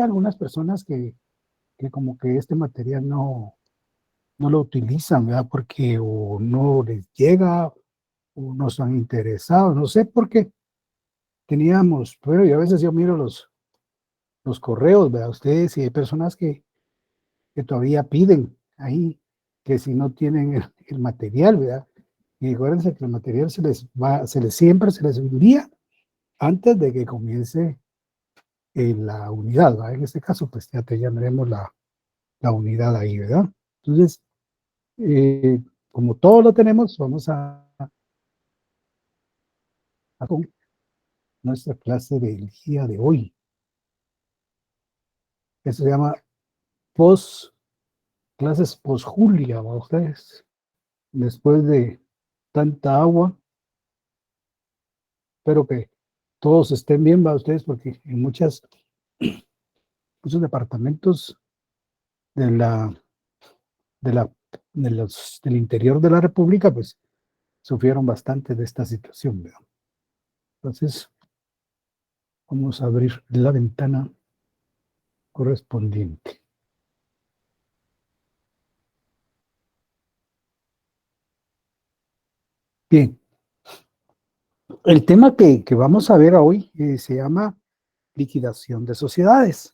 algunas personas que como que este material no lo utilizan, ¿verdad? Porque o no les llega o no están interesados, no sé por qué teníamos, pero yo a veces yo miro los correos, ¿verdad? Ustedes y hay personas que todavía piden ahí que si no tienen el material, ¿verdad? Y acuérdense que el material siempre se les envía antes de que comience la unidad, ¿verdad? En este caso, pues ya te llamaremos la unidad ahí, ¿verdad? Entonces, eh, como todo lo tenemos, vamos a con nuestra clase del día de hoy. Eso se llama post, clases post Julia, ¿va? Ustedes, después de tanta agua, espero que todos estén bien, ¿va? Ustedes, porque en muchos departamentos de de la, del interior de la República, pues sufrieron bastante de esta situación, ¿verdad? Entonces, vamos a abrir la ventana correspondiente. Bien, el tema que vamos a ver hoy se llama liquidación de sociedades.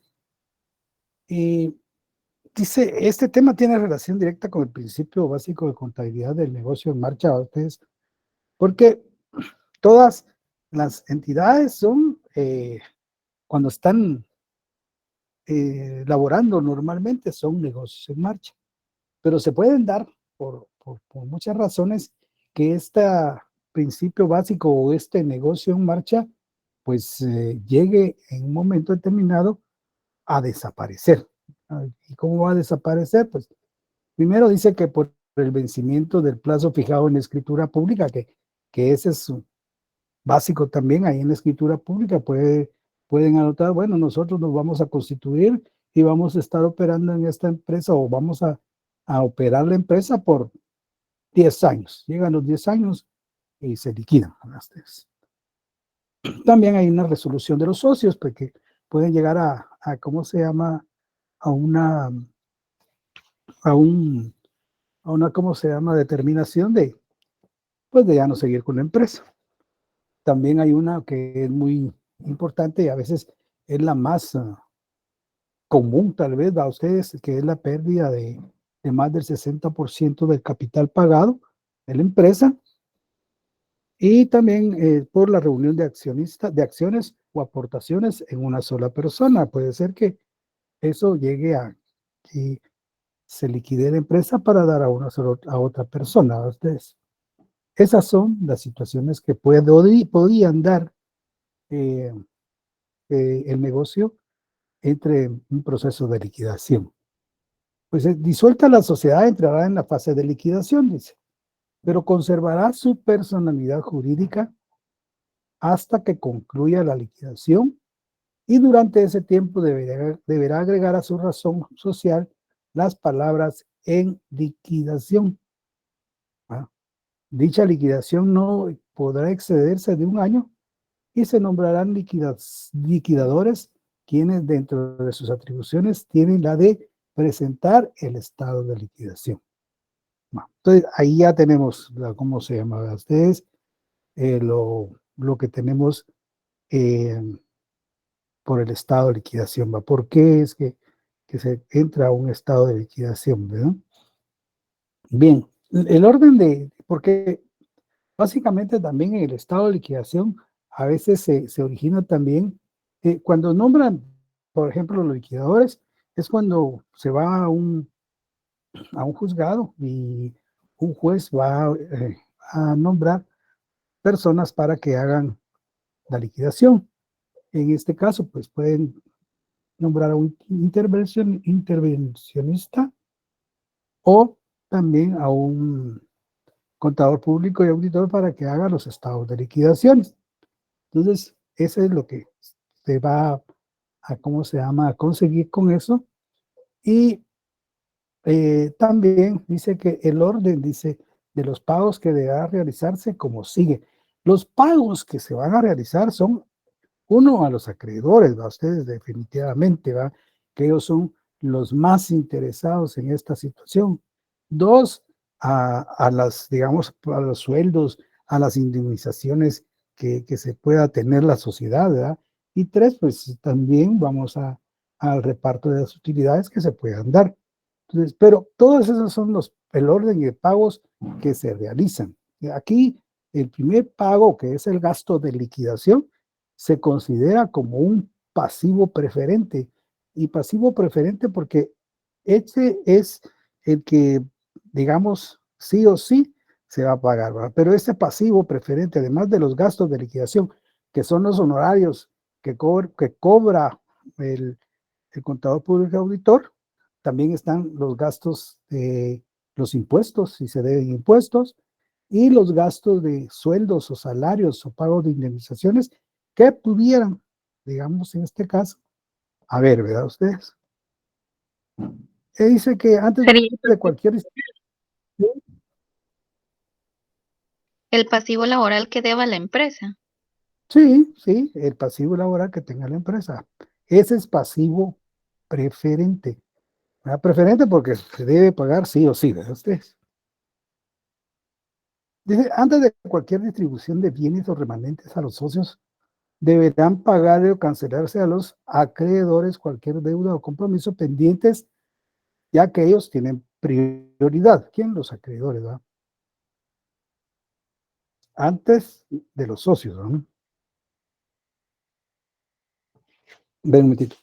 Y dice, este tema tiene relación directa con el principio básico de contabilidad del negocio en marcha, ¿a ustedes? Porque todas las entidades son, cuando están laborando normalmente, son negocios en marcha, pero se pueden dar por muchas razones que este principio básico o este negocio en marcha, pues llegue en un momento determinado a desaparecer. ¿Y cómo va a desaparecer? Pues primero dice que por el vencimiento del plazo fijado en la escritura pública, que ese es básico también ahí en la escritura pública, pueden anotar, bueno, nosotros nos vamos a constituir y vamos a estar operando en esta empresa o vamos a operar la empresa por 10 años. Llegan los 10 años y se liquidan. También hay una resolución de los socios, porque pueden llegar ¿cómo se llama? A una, a un, a una, ¿cómo se llama? Determinación pues de ya no seguir con la empresa. También hay una que es muy importante y a veces es la más común, tal vez, a ustedes, que es la pérdida de más del 60% del capital pagado de la empresa y también por la reunión de accionistas, de acciones o aportaciones en una sola persona. Puede ser que eso llegue a que se liquide la empresa para dar a otra persona a ustedes. Esas son las situaciones que podían dar eh, el negocio entre un proceso de liquidación. Pues disuelta la sociedad entrará en la fase de liquidación, dice, pero conservará su personalidad jurídica hasta que concluya la liquidación y durante ese tiempo deberá agregar a su razón social las palabras en liquidación. ¿Ah? Dicha liquidación no podrá excederse de un año y se nombrarán liquidadores quienes dentro de sus atribuciones tienen la de presentar el estado de liquidación. Bueno, entonces ahí ya tenemos cómo se llama ustedes, lo que tenemos eh, por el estado de liquidación. ¿Va? ¿Por qué es que se entra a un estado de liquidación? ¿Verdad? Bien, el orden porque básicamente también en el estado de liquidación a veces se origina también, cuando nombran, por ejemplo, los liquidadores, es cuando se va a un juzgado y un juez va a nombrar personas para que hagan la liquidación. En este caso, pues pueden nombrar a un intervencionista o también a un contador público y auditor para que haga los estados de liquidaciones. Entonces, eso es lo que se va ¿cómo se llama?, a conseguir con eso. Y también dice que el orden, dice, de los pagos que deberá realizarse como sigue. Los pagos que se van a realizar son Uno, a los acreedores, ¿va? Ustedes definitivamente, ¿va? Que ellos son los más interesados en esta situación. Dos, a las, digamos, a los sueldos, a las indemnizaciones que se pueda tener la sociedad, ¿verdad? Y tres, pues también vamos al reparto de las utilidades que se puedan dar. Entonces, pero todos esos son el orden de pagos que se realizan. Aquí, el primer pago, que es el gasto de liquidación, se considera como un pasivo preferente. Y pasivo preferente porque ese es el que, digamos, sí o sí se va a pagar, ¿verdad? Pero ese pasivo preferente, además de los gastos de liquidación, que son los honorarios que cobra el contador público auditor, también están los gastos de los impuestos, si se deben impuestos, y los gastos de sueldos o salarios o pagos de indemnizaciones que pudieran, digamos en este caso, a ver, ¿verdad ustedes? Dice que antes Sería de cualquier... el pasivo laboral que deba la empresa. Sí, sí, el pasivo laboral que tenga la empresa. Ese es pasivo preferente. ¿Verdad? Preferente porque se debe pagar sí o sí, ¿verdad ustedes? Dice, antes de cualquier distribución de bienes o remanentes a los socios, deberán pagar o cancelarse a los acreedores cualquier deuda o compromiso pendientes, ya que ellos tienen prioridad. ¿Quién? Los acreedores, ¿verdad? Antes de los socios, ¿no? Ven un momentito.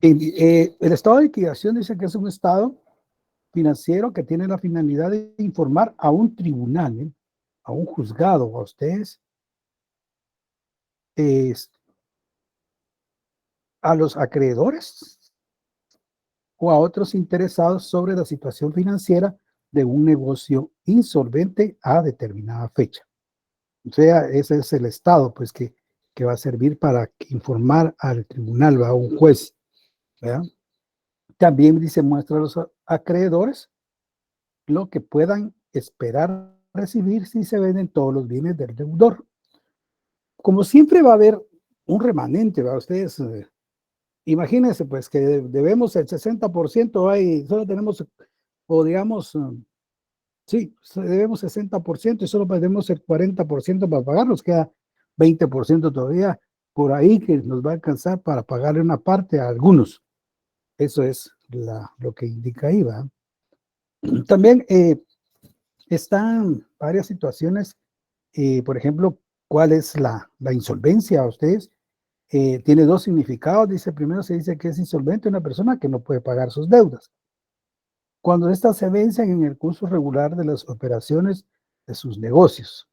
El estado de liquidación dice que es un estado financiero que tiene la finalidad de informar a un tribunal, ¿eh? A un juzgado, a ustedes, a los acreedores o a otros interesados sobre la situación financiera de un negocio insolvente a determinada fecha. O sea, ese es el estado, pues, que va a servir para informar al tribunal, a un juez, ¿verdad? También dice, muestra a los acreedores lo que puedan esperar recibir si se venden todos los bienes del deudor. Como siempre va a haber un remanente, ¿verdad? Ustedes imagínense, pues, que debemos el 60%, hay, solo tenemos, o digamos, sí, debemos 60% y solo debemos el 40% para pagar, nos queda 20% todavía por ahí que nos va a alcanzar para pagarle una parte a algunos. Eso es lo que indica ahí, ¿va? También están varias situaciones, por ejemplo, ¿cuál es la insolvencia? Ustedes tiene dos significados. Dice, primero se dice que es insolvente una persona que no puede pagar sus deudas. Cuando éstas se vencen en el curso regular de las operaciones de sus negocios.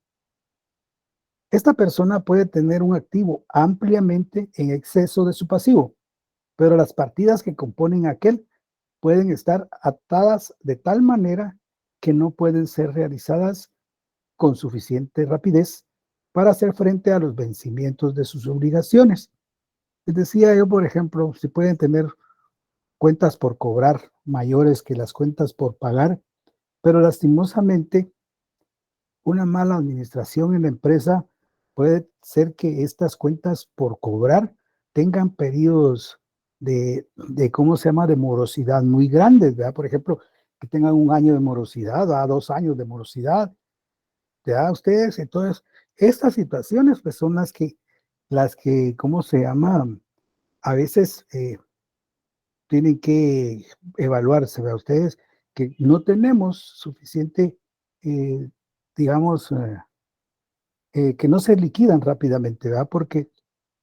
Esta persona puede tener un activo ampliamente en exceso de su pasivo, pero las partidas que componen aquel pueden estar atadas de tal manera que no pueden ser realizadas con suficiente rapidez para hacer frente a los vencimientos de sus obligaciones. Les decía yo, por ejemplo, si pueden tener cuentas por cobrar mayores que las cuentas por pagar, pero lastimosamente una mala administración en la empresa puede ser que estas cuentas por cobrar tengan periodos ¿cómo se llama?, de morosidad muy grandes, ¿verdad? Por ejemplo, que tengan un año de morosidad, a 2 años de morosidad, ¿verdad? Ustedes, entonces, estas situaciones pues son ¿cómo se llama? A veces tienen que evaluarse, ¿verdad? Ustedes que no tenemos suficiente, eh, digamos, que no se liquidan rápidamente, ¿verdad? Porque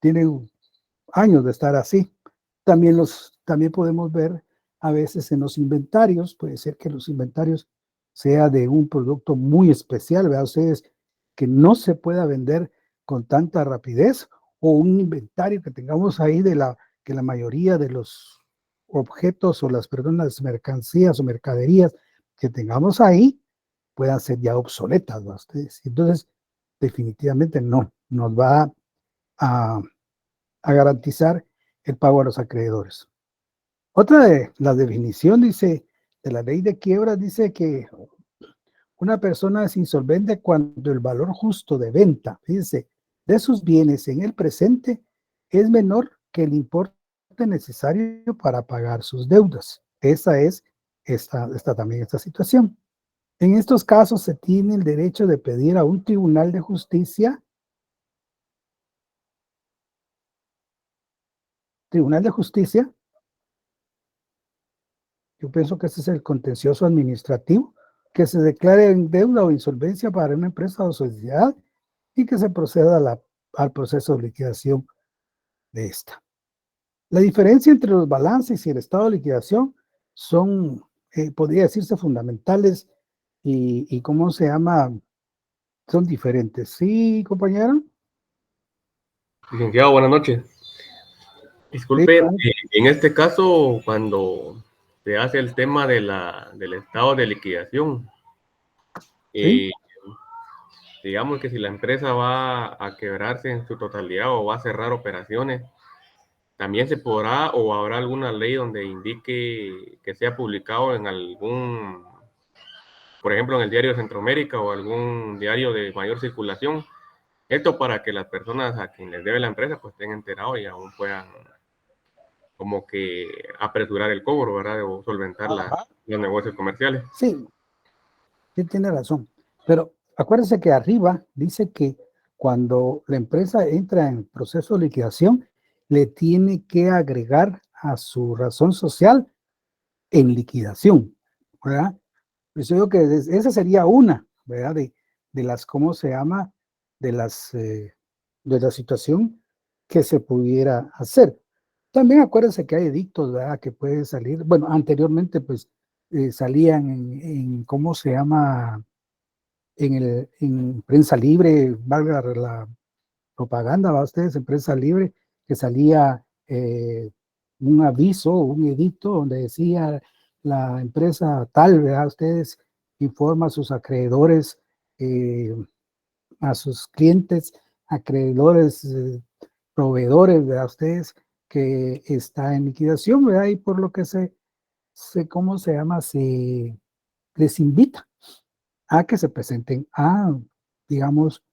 tienen años de estar así. También podemos ver a veces en los inventarios, puede ser que los inventarios sea de un producto muy especial, ¿verdad? Ustedes que no se pueda vender con tanta rapidez, o un inventario que tengamos ahí que la mayoría de los objetos o perdón, las mercancías o mercaderías que tengamos ahí puedan ser ya obsoletas, ¿verdad? Ustedes. Entonces, definitivamente no nos va a garantizar el pago a los acreedores. Otra de la definición dice, de la ley de quiebras, dice que una persona es insolvente cuando el valor justo de venta, fíjense, de sus bienes en el presente es menor que el importe necesario para pagar sus deudas. Esa es también esta situación. En estos casos se tiene el derecho de pedir a un tribunal de justicia, yo pienso que ese es el contencioso administrativo, que se declare en deuda o insolvencia para una empresa o sociedad y que se proceda al proceso de liquidación de esta. La diferencia entre los balances y el estado de liquidación son, podría decirse, fundamentales y ¿cómo se llama? Son diferentes. ¿Sí, compañero? Licenciado, buenas noches. Disculpe, Sí, en este caso, cuando se hace el tema del estado de liquidación, sí. digamos que si la empresa va a quebrarse en su totalidad o va a cerrar operaciones, también se podrá o habrá alguna ley donde indique que sea publicado en algún, por ejemplo, en el diario de Centroamérica o algún diario de mayor circulación. Esto para que las personas a quien les debe la empresa pues estén enterados y aún puedan como que apresurar el cobro, ¿verdad? O solventar los negocios comerciales. Sí, sí tiene razón. Pero acuérdense que arriba dice que cuando la empresa entra en proceso de liquidación, le tiene que agregar a su razón social en liquidación, ¿verdad? Pues yo digo que esa sería una, ¿verdad? De las, ¿cómo se llama? De las, de la situación que se pudiera hacer. También acuérdense que hay edictos, ¿verdad? Que pueden salir, bueno, anteriormente pues salían ¿cómo se llama? En prensa libre, valga la propaganda, ¿va ustedes? En prensa libre, que salía un aviso, un edicto donde decía la empresa tal, ¿verdad? Ustedes informa a sus acreedores, a sus clientes, acreedores, proveedores, ¿verdad? Ustedes que está en liquidación, ¿verdad? Y por lo que ¿cómo se llama? Se les invita a que se presenten digamos,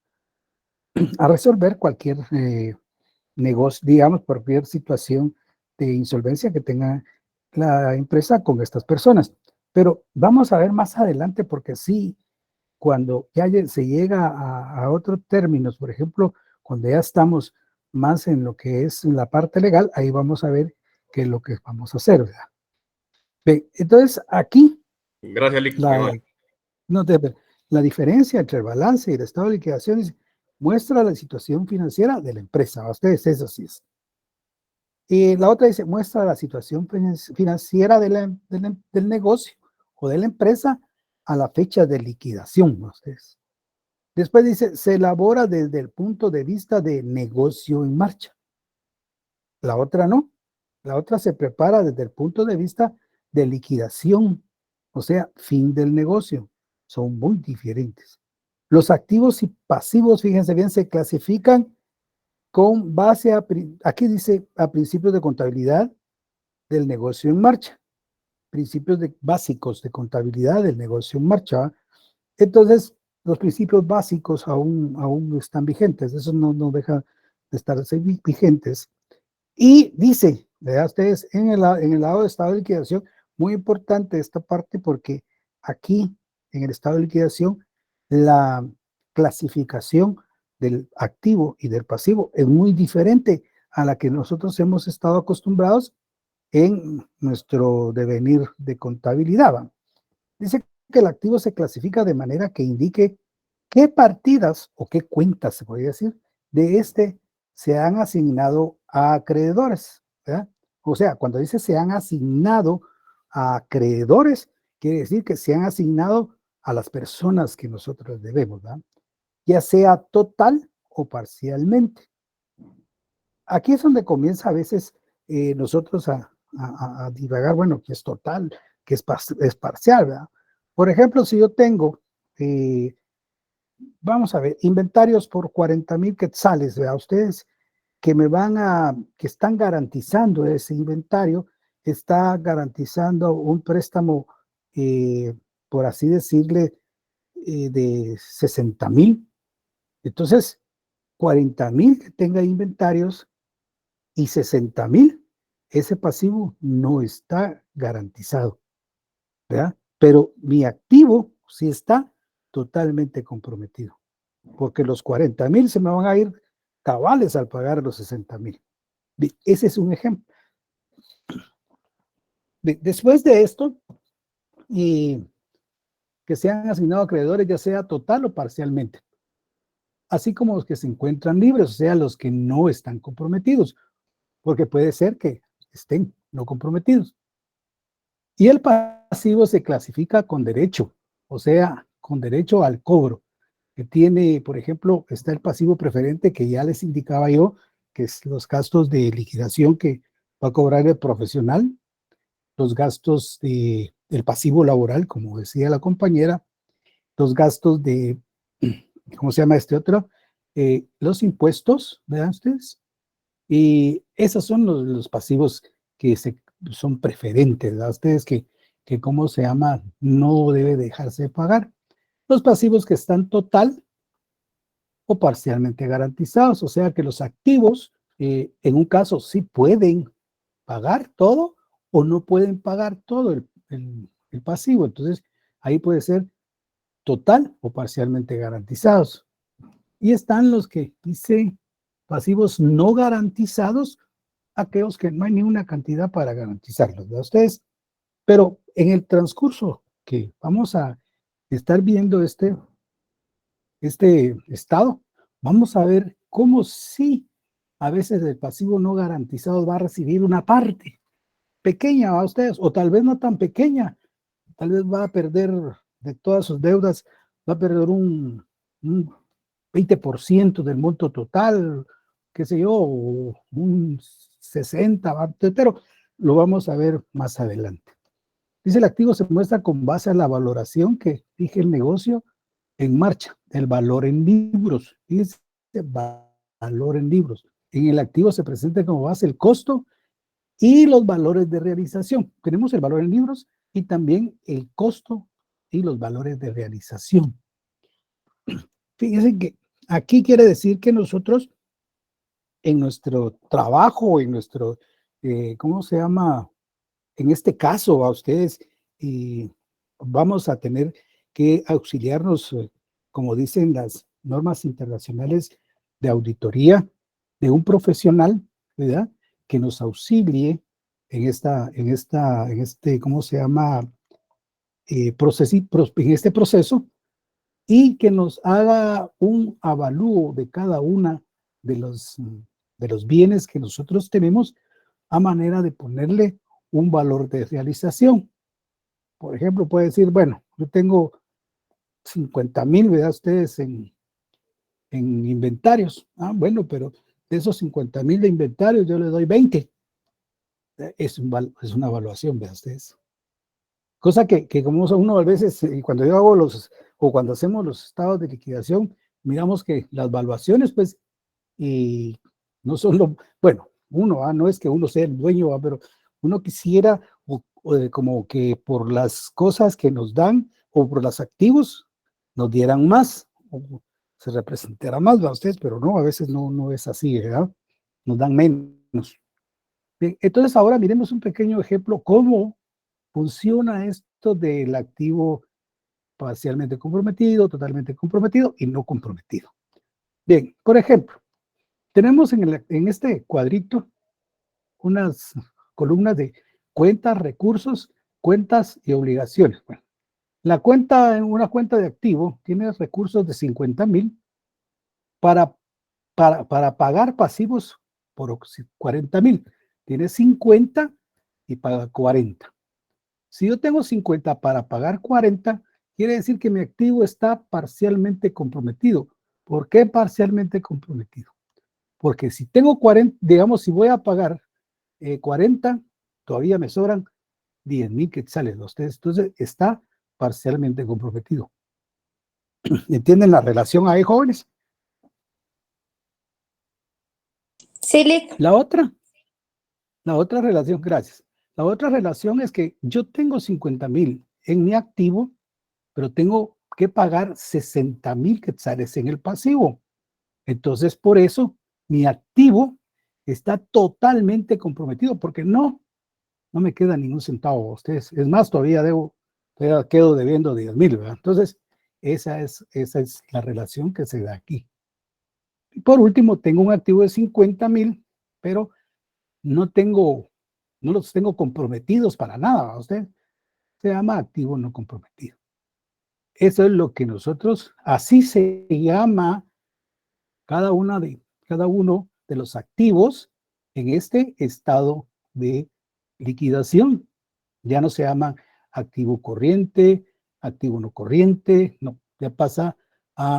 a resolver cualquier negocio, digamos, cualquier situación de insolvencia que tenga la empresa con estas personas. Pero vamos a ver más adelante, porque sí, cuando ya se llega a otros términos, por ejemplo, cuando ya estamos más en lo que es la parte legal, ahí vamos a ver qué es lo que vamos a hacer, ¿verdad? Bien, entonces aquí Gracias, la, licenciado. no, la diferencia entre el balance y el estado de liquidación muestra la situación financiera de la empresa. A ustedes eso sí es. Y la otra dice, muestra la situación financiera del negocio o de la empresa a la fecha de liquidación. Ustedes. Después dice, se elabora desde el punto de vista de negocio en marcha. La otra no. La otra se prepara desde el punto de vista de liquidación, o sea, fin del negocio. Son muy diferentes. Los activos y pasivos, fíjense bien, se clasifican con base aquí dice, a principios de contabilidad del negocio en marcha, principios básicos de contabilidad del negocio en marcha. Entonces, los principios básicos aún están vigentes, eso no deja de estar vigentes. Y dice, vean ustedes, en el lado de estado de liquidación, muy importante esta parte porque aquí, en el estado de liquidación, la clasificación del activo y del pasivo es muy diferente a la que nosotros hemos estado acostumbrados en nuestro devenir de contabilidad. ¿Va? Dice que el activo se clasifica de manera que indique qué partidas o qué cuentas, se podría decir, de este se han asignado a acreedores. ¿Verdad? O sea, cuando dice se han asignado a acreedores, quiere decir que se han asignado a las personas que nosotros debemos, ¿verdad? Ya sea total o parcialmente. Aquí es donde comienza a veces nosotros a divagar, bueno, que es total, que es parcial, ¿verdad? Por ejemplo, si yo tengo, vamos a ver, inventarios por 40,000 quetzales, ¿verdad? Ustedes que están garantizando ese inventario, está garantizando un préstamo, por así decirle, de 60,000. Entonces, 40,000 que tenga inventarios y 60,000, ese pasivo no está garantizado, ¿verdad? Pero mi activo sí está totalmente comprometido, porque los 40,000 se me van a ir cabales al pagar los 60,000. Ese es un ejemplo. Después de esto, que sean asignados acreedores, ya sea total o parcialmente, así como los que se encuentran libres, o sea, los que no están comprometidos, porque puede ser que estén no comprometidos. Y el pasivo se clasifica con derecho, o sea, con derecho al cobro, que tiene, por ejemplo, está el pasivo preferente que ya les indicaba yo, que es los gastos de liquidación que va a cobrar el profesional, los gastos del pasivo laboral, como decía la compañera, los gastos de, ¿cómo se llama este otro? Los impuestos, ¿verdad ustedes? Y esos son los pasivos que son preferentes, ¿verdad ustedes? Que, ¿cómo se llama? No debe dejarse de pagar. Los pasivos que están total o parcialmente garantizados, o sea que los activos, en un caso, sí pueden pagar todo o no pueden pagar todo el pasivo. Entonces, ahí puede ser total o parcialmente garantizados. Y están los que dice pasivos no garantizados, aquellos que no hay ni una cantidad para garantizarlos, ¿verdad ustedes? Pero en el transcurso que vamos a estar viendo este estado, vamos a ver cómo sí a veces el pasivo no garantizado va a recibir una parte pequeña a ustedes, o tal vez no tan pequeña, tal vez va a perder de todas sus deudas, va a perder un 20% del monto total, qué sé yo, un 60%, pero lo vamos a ver más adelante. Dice, el activo se muestra con base a la valoración que fije el negocio en marcha, el valor en libros. Dice, valor en libros. En el activo se presenta como base el costo y los valores de realización. Tenemos el valor en libros y también el costo y los valores de realización. Fíjense que aquí quiere decir que nosotros en nuestro trabajo, en nuestro, ¿cómo se llama? En este caso, a ustedes, vamos a tener que auxiliarnos, como dicen las normas internacionales de auditoría, de un profesional, ¿verdad? Que nos auxilie en ¿cómo se llama? En este proceso, y que nos haga un avalúo de cada una de los bienes que nosotros tenemos a manera de ponerle un valor de realización. Por ejemplo, puede decir, bueno, yo tengo 50,000, ¿verdad? Ustedes en inventarios. Ah, bueno, pero de esos 50,000 de inventarios yo le doy 20. Es una evaluación, ¿verdad ustedes? Cosa que como uno a veces, cuando yo hago o cuando hacemos los estados de liquidación, miramos que las valuaciones, pues, y no son bueno, no es que uno sea el dueño, pero uno quisiera como que por las cosas que nos dan o por los activos nos dieran más, o se representara más, ¿verdad ustedes? Pero no, a veces no es así, ¿verdad? Nos dan menos. Bien, entonces ahora miremos un pequeño ejemplo, cómo funciona esto del activo parcialmente comprometido, totalmente comprometido y no comprometido. Bien, por ejemplo, tenemos en este cuadrito unas columnas de cuentas, recursos, cuentas y obligaciones. Bueno, una cuenta de activo tiene recursos de 50,000 para pagar pasivos por 40,000. Tiene 50 y paga 40. Si yo tengo 50 para pagar 40, quiere decir que mi activo está parcialmente comprometido. ¿Por qué parcialmente comprometido? Porque si tengo 40, digamos, si voy a pagar 40, todavía me sobran 10,000 quetzales. Entonces está parcialmente comprometido. ¿Entienden la relación ahí, jóvenes? Sí, Lick. La otra relación, gracias. La otra relación es que yo tengo 50,000 en mi activo, pero tengo que pagar 60,000 quetzales en el pasivo. Entonces, por eso mi activo está totalmente comprometido, porque no me queda ningún centavo a ustedes. Es más, todavía quedo debiendo 10,000, ¿verdad? Entonces, esa es la relación que se da aquí. Y por último, tengo un activo de 50,000, pero no los tengo comprometidos para nada, ¿va usted? Se llama activo no comprometido. Eso es lo que nosotros, así se llama cada uno de los activos en este estado de liquidación. Ya no se llaman activo corriente, activo no corriente, no, ya pasa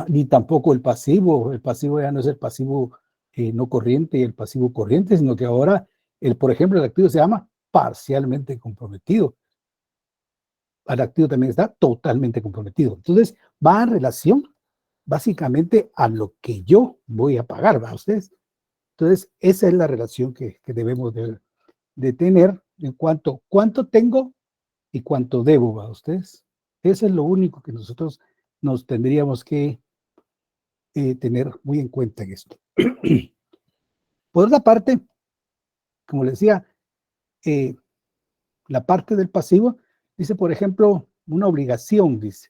ni tampoco el pasivo ya no es el pasivo no corriente y el pasivo corriente, sino que ahora, por ejemplo, el activo se llama parcialmente comprometido. El activo también está totalmente comprometido. Entonces, va en relación básicamente a lo que yo voy a pagar, ¿va ustedes? Entonces, esa es la relación que debemos de tener en cuánto tengo y cuánto debo, ¿va ustedes? Eso es lo único que nosotros nos tendríamos que tener muy en cuenta en esto. Por otra parte, como les decía, la parte del pasivo dice, por ejemplo, una obligación, dice.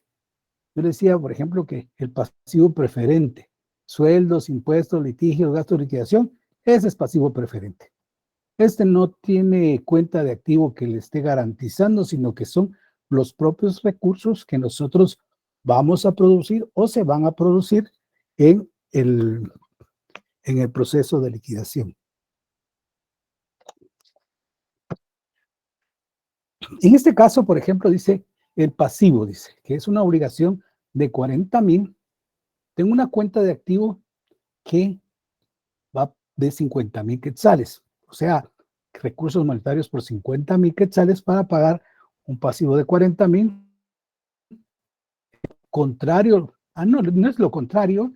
Yo le decía, por ejemplo, que el pasivo preferente, sueldos, impuestos, litigios, gastos de liquidación, ese es pasivo preferente. Este no tiene cuenta de activo que le esté garantizando, sino que son los propios recursos que nosotros vamos a producir o se van a producir en el proceso de liquidación. En este caso, por ejemplo, dice el pasivo, dice que es una obligación de 40,000. Tengo una cuenta de activo que va de 50,000 quetzales, o sea, recursos monetarios por 50,000 quetzales para pagar un pasivo de 40,000. Contrario, no es lo contrario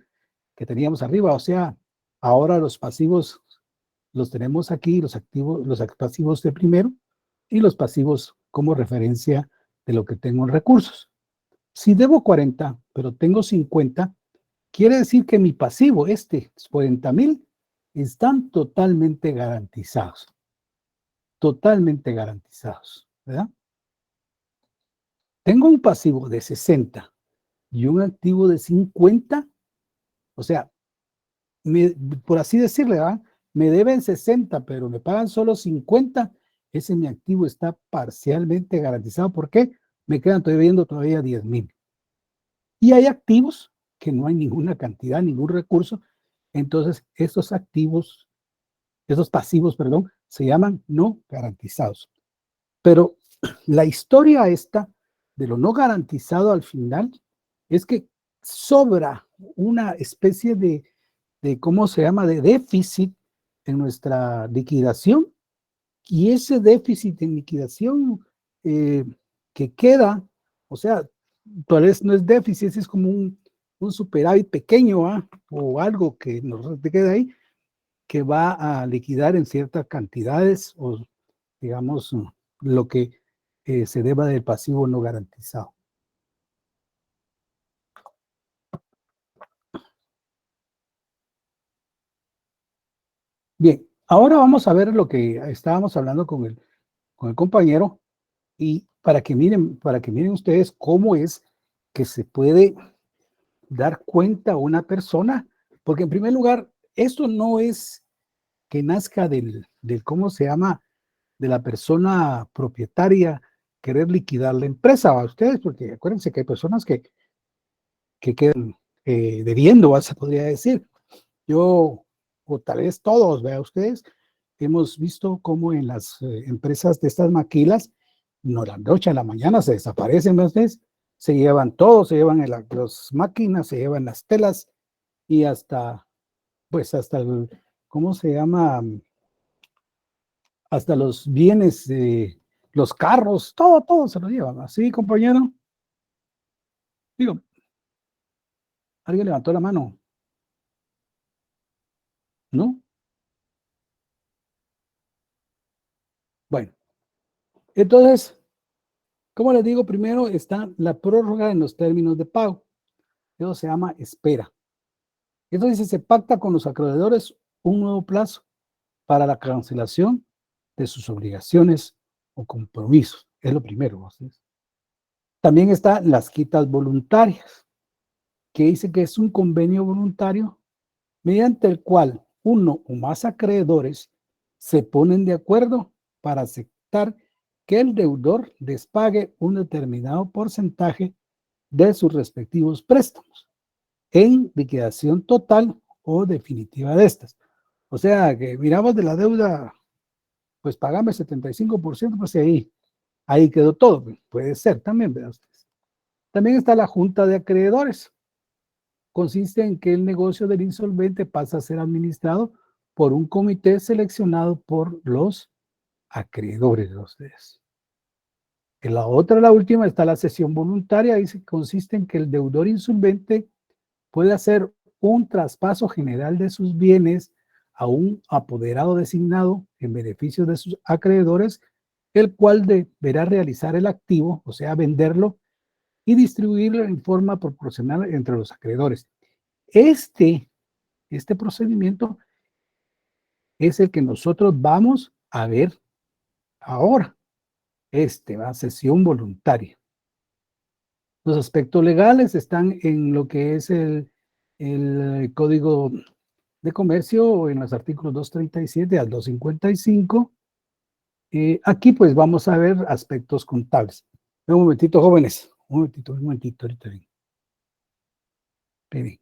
que teníamos arriba, o sea, ahora los pasivos los tenemos aquí, los activos, los pasivos de primero y los pasivos como referencia de lo que tengo en recursos. Si debo 40, pero tengo 50, quiere decir que mi pasivo, 40,000, están totalmente garantizados. Totalmente garantizados, ¿verdad? Tengo un pasivo de 60 y un activo de 50, o sea, por así decirle, ¿verdad? Me deben 60, pero me pagan solo 50, ese mi activo está parcialmente garantizado. ¿Por qué? Me quedan debiendo todavía 10,000. Y hay activos que no hay ninguna cantidad, ningún recurso. Entonces, esos pasivos, perdón, se llaman no garantizados. Pero la historia esta de lo no garantizado al final es que sobra una especie de ¿cómo se llama?, de déficit en nuestra liquidación. Y ese déficit en liquidación que queda, o sea, tal vez no es déficit, es como un superávit pequeño, o algo que nos queda ahí, que va a liquidar en ciertas cantidades, o digamos, lo que se deba del pasivo no garantizado. Bien, ahora vamos a ver lo que estábamos hablando con el compañero, y para que miren ustedes cómo es que se puede dar cuenta a una persona, porque en primer lugar, esto no es que nazca del ¿cómo se llama?, de la persona propietaria querer liquidar la empresa a ustedes, porque acuérdense que hay personas que quedan debiendo, se podría decir. Yo, o tal vez todos, vea ustedes, hemos visto cómo en las empresas de estas maquilas, no, la noche a la mañana se desaparecen, ¿ve ustedes? Se llevan todo, se llevan las máquinas, se llevan las telas y hasta, pues hasta ¿cómo se llama? Hasta los bienes, los carros, todo se lo llevan. ¿Así, compañero? Digo, ¿alguien levantó la mano? ¿No? Entonces, como les digo, primero está la prórroga en los términos de pago. Eso se llama espera. Entonces se pacta con los acreedores un nuevo plazo para la cancelación de sus obligaciones o compromisos. Es lo primero. ¿Sí? También están las quitas voluntarias, que dice que es un convenio voluntario mediante el cual uno o más acreedores se ponen de acuerdo para aceptar que el deudor les pague un determinado porcentaje de sus respectivos préstamos en liquidación total o definitiva de estas. O sea, que miramos de la deuda, pues pagame 75%, pues ahí quedó todo. Puede ser también, ¿verdad ustedes? También está la junta de acreedores. Consiste en que el negocio del insolvente pasa a ser administrado por un comité seleccionado por los acreedores de ustedes. En la otra, la última, está la cesión voluntaria. Dice que consiste en que el deudor insolvente puede hacer un traspaso general de sus bienes a un apoderado designado en beneficio de sus acreedores, el cual deberá realizar el activo, o sea, venderlo y distribuirlo en forma proporcional entre los acreedores. Este procedimiento es el que nosotros vamos a ver ahora. La cesión voluntaria. Los aspectos legales están en lo que es el Código de Comercio, en los artículos 237 al 255. Aquí pues vamos a ver aspectos contables. Un momentito, jóvenes. Un momentito, ahorita bien. Esperen.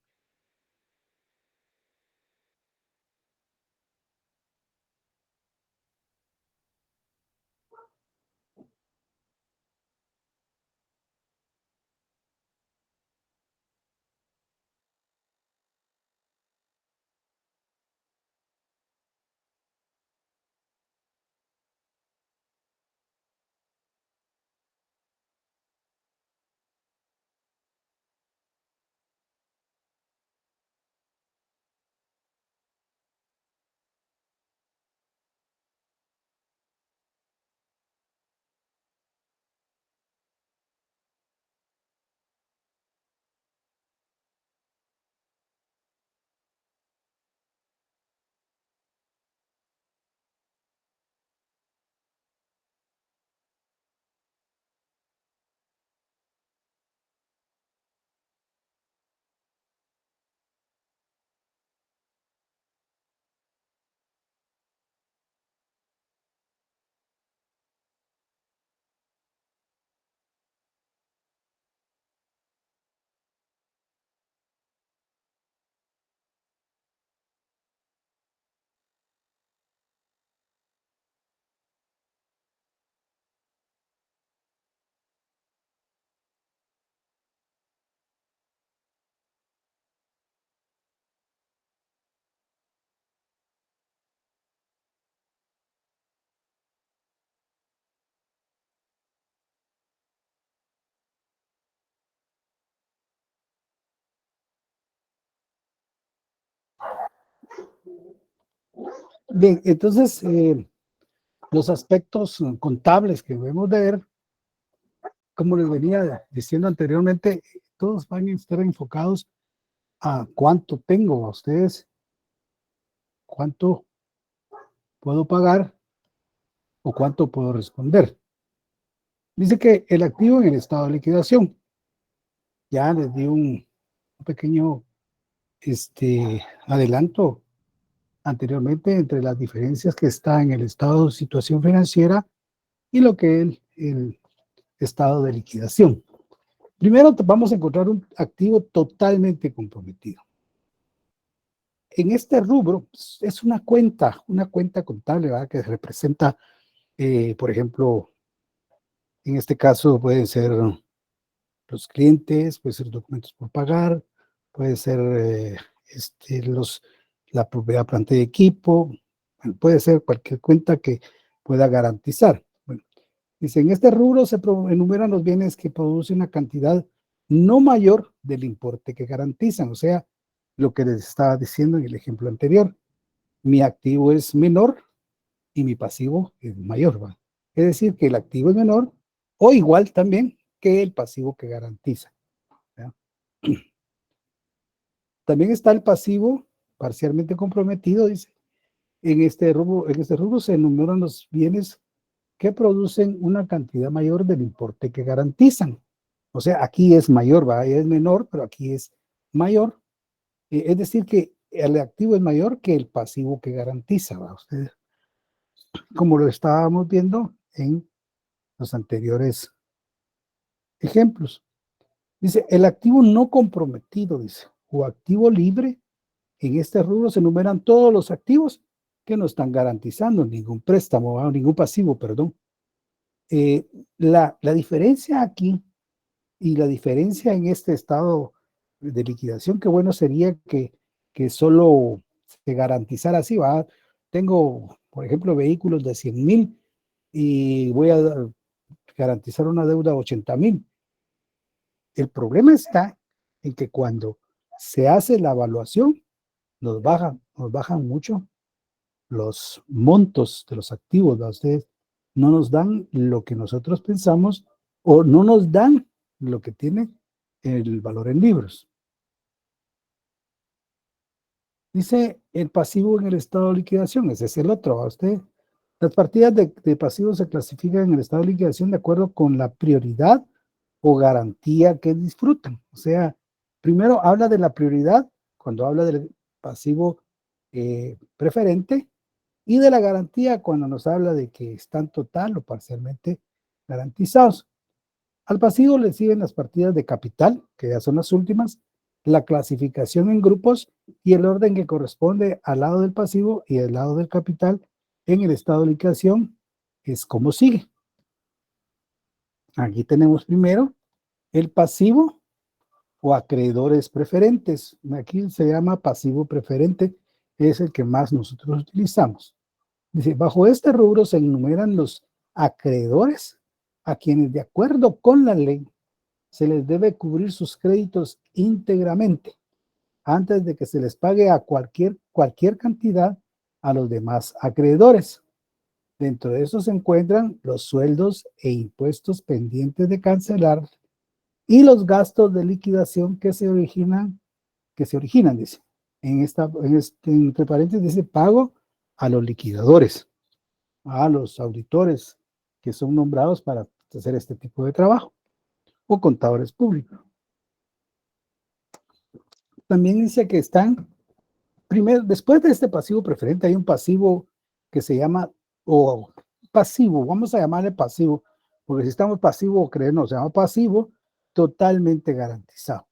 Bien, entonces los aspectos contables que debemos de ver, como les venía diciendo anteriormente, todos van a estar enfocados a cuánto tengo a ustedes, cuánto puedo pagar o cuánto puedo responder. Dice que el activo en el estado de liquidación, ya les di un pequeño adelanto anteriormente entre las diferencias que está en el estado de situación financiera y lo que es el estado de liquidación. Primero vamos a encontrar un activo totalmente comprometido. En este rubro es una cuenta contable, ¿verdad? Que representa, por ejemplo, en este caso pueden ser los clientes, puede ser documentos por pagar, puede ser la propiedad, planta y equipo, bueno, puede ser cualquier cuenta que pueda garantizar. Bueno, dice, en este rubro se enumeran los bienes que producen una cantidad no mayor del importe que garantizan, o sea, lo que les estaba diciendo en el ejemplo anterior. Mi activo es menor y mi pasivo es mayor, ¿va? Es decir, que el activo es menor o igual también que el pasivo que garantiza. ¿Ya? También está el pasivo parcialmente comprometido, dice. En este rubro se enumeran los bienes que producen una cantidad mayor del importe que garantizan. O sea, aquí es mayor, ¿va? Es menor, pero aquí es mayor. Es decir, que el activo es mayor que el pasivo que garantiza, ¿va? Ustedes, como lo estábamos viendo en los anteriores ejemplos. Dice, el activo no comprometido, dice, o activo libre. En este rubro se enumeran todos los activos que no están garantizando ningún préstamo, o ningún pasivo, perdón. La diferencia aquí y la diferencia en este estado de liquidación, qué bueno sería que solo se garantizara así, ¿va? Tengo, por ejemplo, vehículos de 100,000 y voy a garantizar una deuda de 80,000. El problema está en que cuando se hace la evaluación, nos bajan mucho los montos de los activos, ¿va? Ustedes no nos dan lo que nosotros pensamos o no nos dan lo que tiene el valor en libros. Dice el pasivo en el estado de liquidación, ese es el otro, ¿va? Usted, las partidas de pasivos se clasifican en el estado de liquidación de acuerdo con la prioridad o garantía que disfrutan. O sea, primero habla de la prioridad cuando habla del pasivo preferente y de la garantía cuando nos habla de que están total o parcialmente garantizados. Al pasivo le siguen las partidas de capital, que ya son las últimas, la clasificación en grupos y el orden que corresponde al lado del pasivo y al lado del capital en el estado de liquidación es como sigue. Aquí tenemos primero el pasivo o acreedores preferentes. Aquí se llama pasivo preferente, es el que más nosotros utilizamos. Dice, bajo este rubro se enumeran los acreedores a quienes de acuerdo con la ley se les debe cubrir sus créditos íntegramente antes de que se les pague a cualquier cantidad a los demás acreedores. Dentro de eso se encuentran los sueldos e impuestos pendientes de cancelar y los gastos de liquidación que se originan, dice. Entre paréntesis dice pago a los liquidadores, a los auditores que son nombrados para hacer este tipo de trabajo, o contadores públicos. También dice que están, primero, después de este pasivo preferente, hay un pasivo que se llama, o pasivo, vamos a llamarle pasivo, porque si estamos pasivo o creemos, se llama pasivo, totalmente garantizado.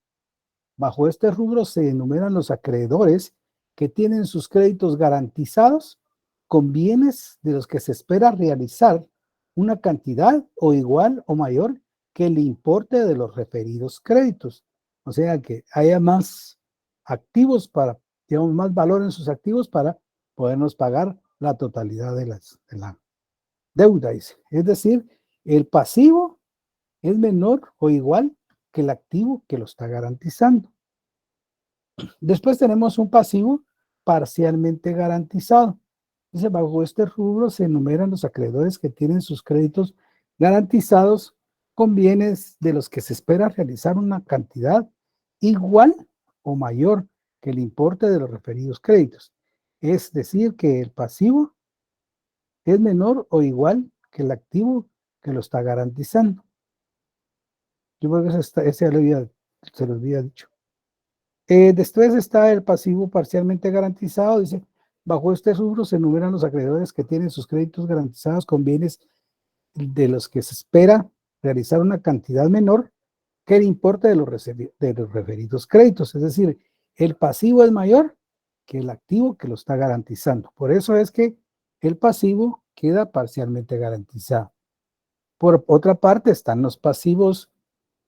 Bajo este rubro se enumeran los acreedores que tienen sus créditos garantizados con bienes de los que se espera realizar una cantidad o igual o mayor que el importe de los referidos créditos. O sea, que haya más activos para, digamos, más valor en sus activos para podernos pagar la totalidad de la deuda. Es decir, el pasivo es menor o igual que el activo que lo está garantizando. Después tenemos un pasivo parcialmente garantizado. Dice, bajo este rubro se enumeran los acreedores que tienen sus créditos garantizados con bienes de los que se espera realizar una cantidad igual o mayor que el importe de los referidos créditos. Es decir, que el pasivo es menor o igual que el activo que lo está garantizando. Yo creo que ese se lo había dicho. Después está el pasivo parcialmente garantizado. Dice, bajo este rubro se enumeran los acreedores que tienen sus créditos garantizados con bienes de los que se espera realizar una cantidad menor que el importe de los referidos créditos. Es decir, el pasivo es mayor que el activo que lo está garantizando. Por eso es que el pasivo queda parcialmente garantizado. Por otra parte, están los pasivos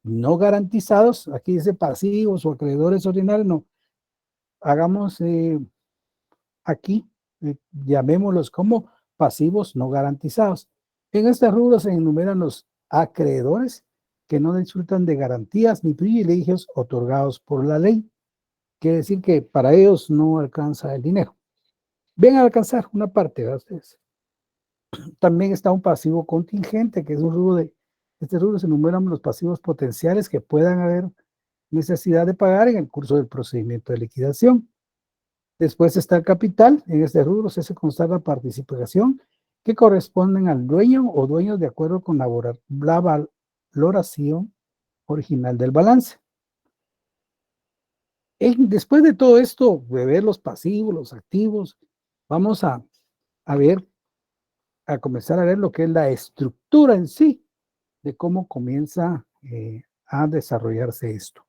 no garantizados. Aquí dice pasivos o acreedores ordinarios. No, hagamos aquí, llamémoslos como pasivos no garantizados. En este rubro se enumeran los acreedores que no disfrutan de garantías ni privilegios otorgados por la ley. Quiere decir que para ellos no alcanza el dinero. Ven a alcanzar una parte, ¿verdad ustedes? También está un pasivo contingente, que es un rubro este rubro se enumeran los pasivos potenciales que puedan haber necesidad de pagar en el curso del procedimiento de liquidación. Después está el capital, en este rubro se hace constar la participación que corresponden al dueño o dueños de acuerdo con la valoración original del balance. Después de todo esto, de ver los pasivos, los activos, vamos a comenzar a ver lo que es la estructura en sí de cómo comienza a desarrollarse esto.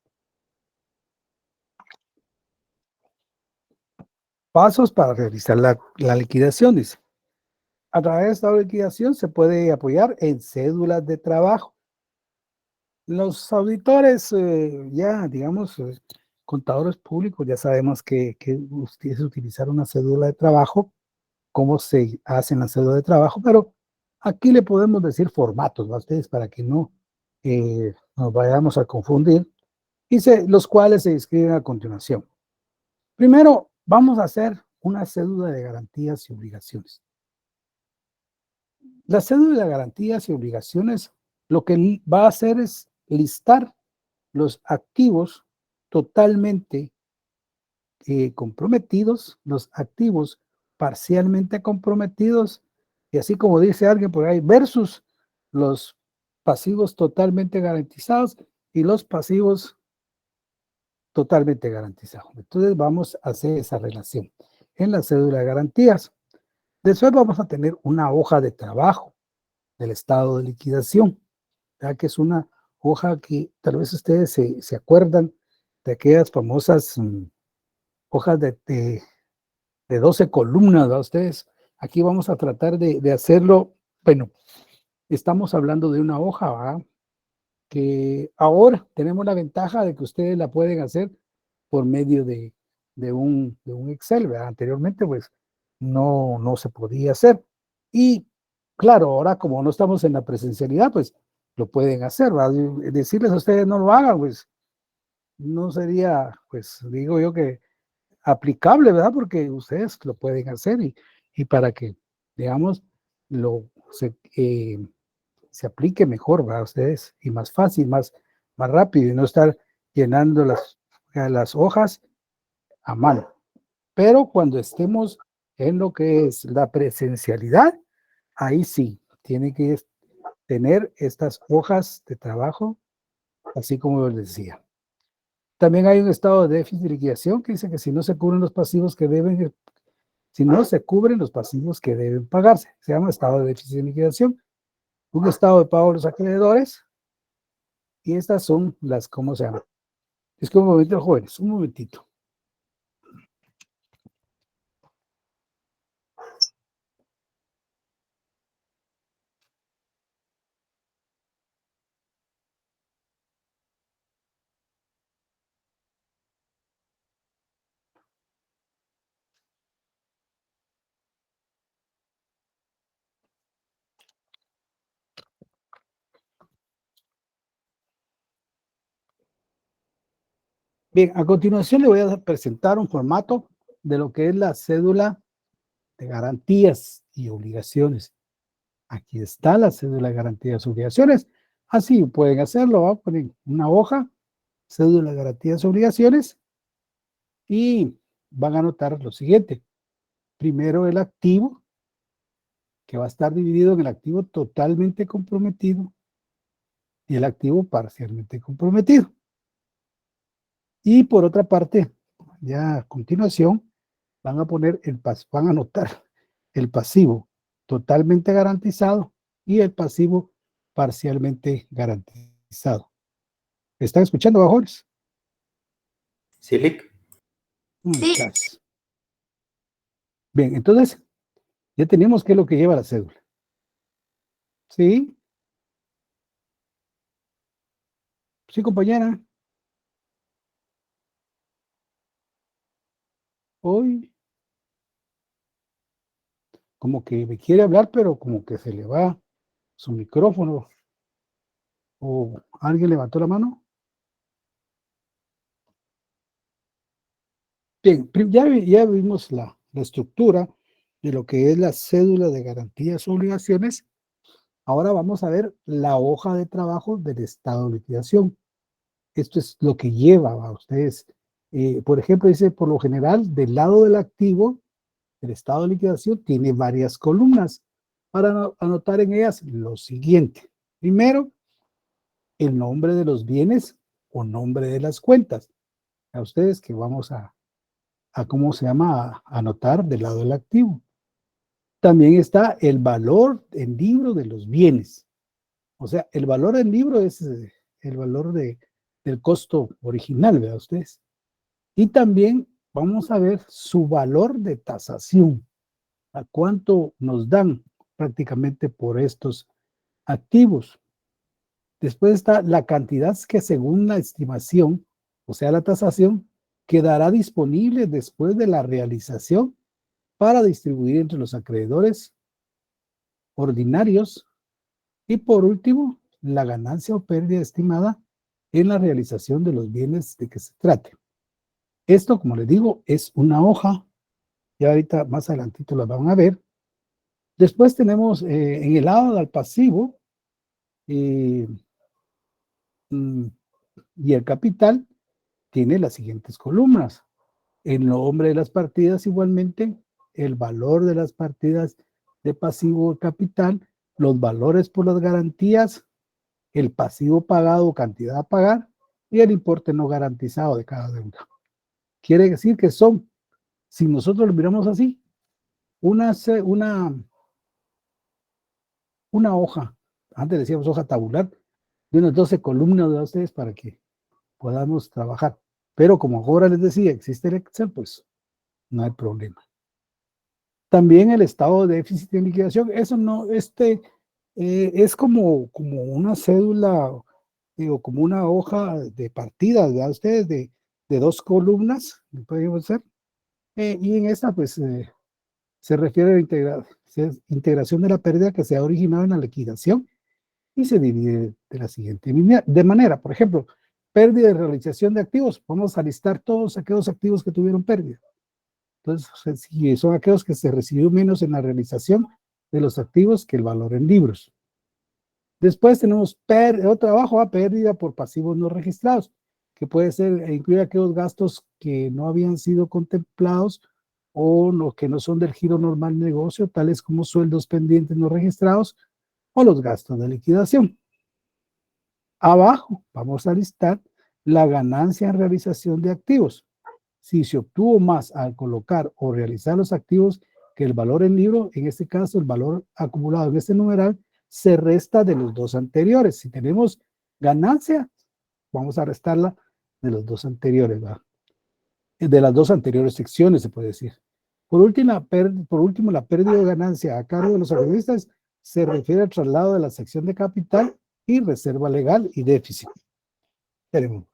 Pasos para realizar la liquidación, dice. A través de esta liquidación se puede apoyar en cédulas de trabajo. Los auditores, ya digamos, contadores públicos, ya sabemos que es utilizar una cédula de trabajo, cómo se hacen las cédulas de trabajo, pero aquí le podemos decir formatos, ¿no? A ustedes para que no nos vayamos a confundir, los cuales se describen a continuación. Primero, vamos a hacer una cédula de garantías y obligaciones. La cédula de garantías y obligaciones lo que va a hacer es listar los activos totalmente comprometidos, los activos parcialmente comprometidos, y así como dice alguien por ahí, versus los pasivos totalmente garantizados y los pasivos totalmente garantizados. Entonces vamos a hacer esa relación en la cédula de garantías. Después vamos a tener una hoja de trabajo del estado de liquidación, ya que es una hoja que tal vez ustedes se acuerdan de aquellas famosas hojas de 12 columnas, ¿verdad? Ustedes, aquí vamos a tratar de hacerlo, bueno, estamos hablando de una hoja, ¿verdad? Que ahora tenemos la ventaja de que ustedes la pueden hacer por medio de un Excel, ¿verdad? Anteriormente, pues, no se podía hacer. Y claro, ahora como no estamos en la presencialidad, pues, lo pueden hacer, ¿verdad? Decirles a ustedes no lo hagan, pues, no sería, pues, digo yo que aplicable, ¿verdad? Porque ustedes lo pueden hacer y para que, digamos, se aplique mejor, ¿verdad? Ustedes, y más fácil, más rápido, y no estar llenando las hojas a mano. Pero cuando estemos en lo que es la presencialidad, ahí sí, tiene que tener estas hojas de trabajo, así como les decía. También hay un estado de déficit de liquidación que dice que si no se cubren los pasivos que deben, si no se cubren los pasivos que deben pagarse, se llama estado de déficit de liquidación. Un estado de pago a los acreedores, y estas son ¿cómo se llama? Es que un momento, jóvenes, un momentito. Bien, a continuación le voy a presentar un formato de lo que es la cédula de garantías y obligaciones. Aquí está la cédula de garantías y obligaciones. Así pueden hacerlo, ¿va? Ponen una hoja, cédula de garantías y obligaciones, y van a anotar lo siguiente. Primero el activo, que va a estar dividido en el activo totalmente comprometido y el activo parcialmente comprometido. Y por otra parte, ya a continuación, van a anotar el pasivo totalmente garantizado y el pasivo parcialmente garantizado. ¿Están escuchando, bajones? Sí, Lick. Gracias. Bien, entonces, ya tenemos qué es lo que lleva la cédula. ¿Sí? Sí, compañera. Hoy, como que me quiere hablar, pero como que se le va su micrófono. ¿O alguien levantó la mano? Bien, ya vimos la estructura de lo que es la cédula de garantías o obligaciones, ahora vamos a ver la hoja de trabajo del estado de liquidación. Esto es lo que lleva a ustedes. Por ejemplo, dice, por lo general, del lado del activo, el estado de liquidación tiene varias columnas para anotar en ellas lo siguiente. Primero, el nombre de los bienes o nombre de las cuentas. A ustedes que vamos a ¿cómo se llama? A anotar del lado del activo. También está el valor en libro de los bienes. O sea, el valor en libro es el valor del costo original, ¿verdad ustedes? Y también vamos a ver su valor de tasación. ¿A cuánto nos dan prácticamente por estos activos? Después está la cantidad que según la estimación, o sea, la tasación, quedará disponible después de la realización para distribuir entre los acreedores ordinarios. Y por último, la ganancia o pérdida estimada en la realización de los bienes de que se trate. Esto, como les digo, es una hoja. Ya ahorita más adelantito la van a ver. Después tenemos en el lado del pasivo y el capital tiene las siguientes columnas. El nombre de las partidas igualmente, el valor de las partidas de pasivo o capital, los valores por las garantías, el pasivo pagado o cantidad a pagar y el importe no garantizado de cada deuda. Quiere decir que son, si nosotros lo miramos así, una hoja, antes decíamos hoja tabular, de unas 12 columnas de ustedes para que podamos trabajar. Pero como ahora les decía, existe el Excel, pues no hay problema. También el estado de déficit en liquidación, eso no, es como una cédula o como una hoja de partida, ¿verdad? Ustedes de 2 columnas, podemos hacer. Y en esta, pues, se refiere a la integración de la pérdida que se ha originado en la liquidación y se divide de la siguiente manera. Por ejemplo, pérdida de realización de activos. Vamos a listar todos aquellos activos que tuvieron pérdida. Entonces, si son aquellos que se recibió menos en la realización de los activos que el valor en libros. Después tenemos otro abajo, pérdida por pasivos no registrados, que puede ser incluir aquellos gastos que no habían sido contemplados o los que no son del giro normal del negocio, tales como sueldos pendientes no registrados o los gastos de liquidación. Abajo vamos a listar la ganancia en realización de activos. Si se obtuvo más al colocar o realizar los activos que el valor en libro, en este caso el valor acumulado en este numeral, se resta de los dos anteriores. Si tenemos ganancia, vamos a restarla de los dos anteriores, ¿verdad? De las dos anteriores secciones, se puede decir. Por último, la pérdida de ganancia a cargo de los accionistas se refiere al traslado de la sección de capital y reserva legal y déficit. Tenemos.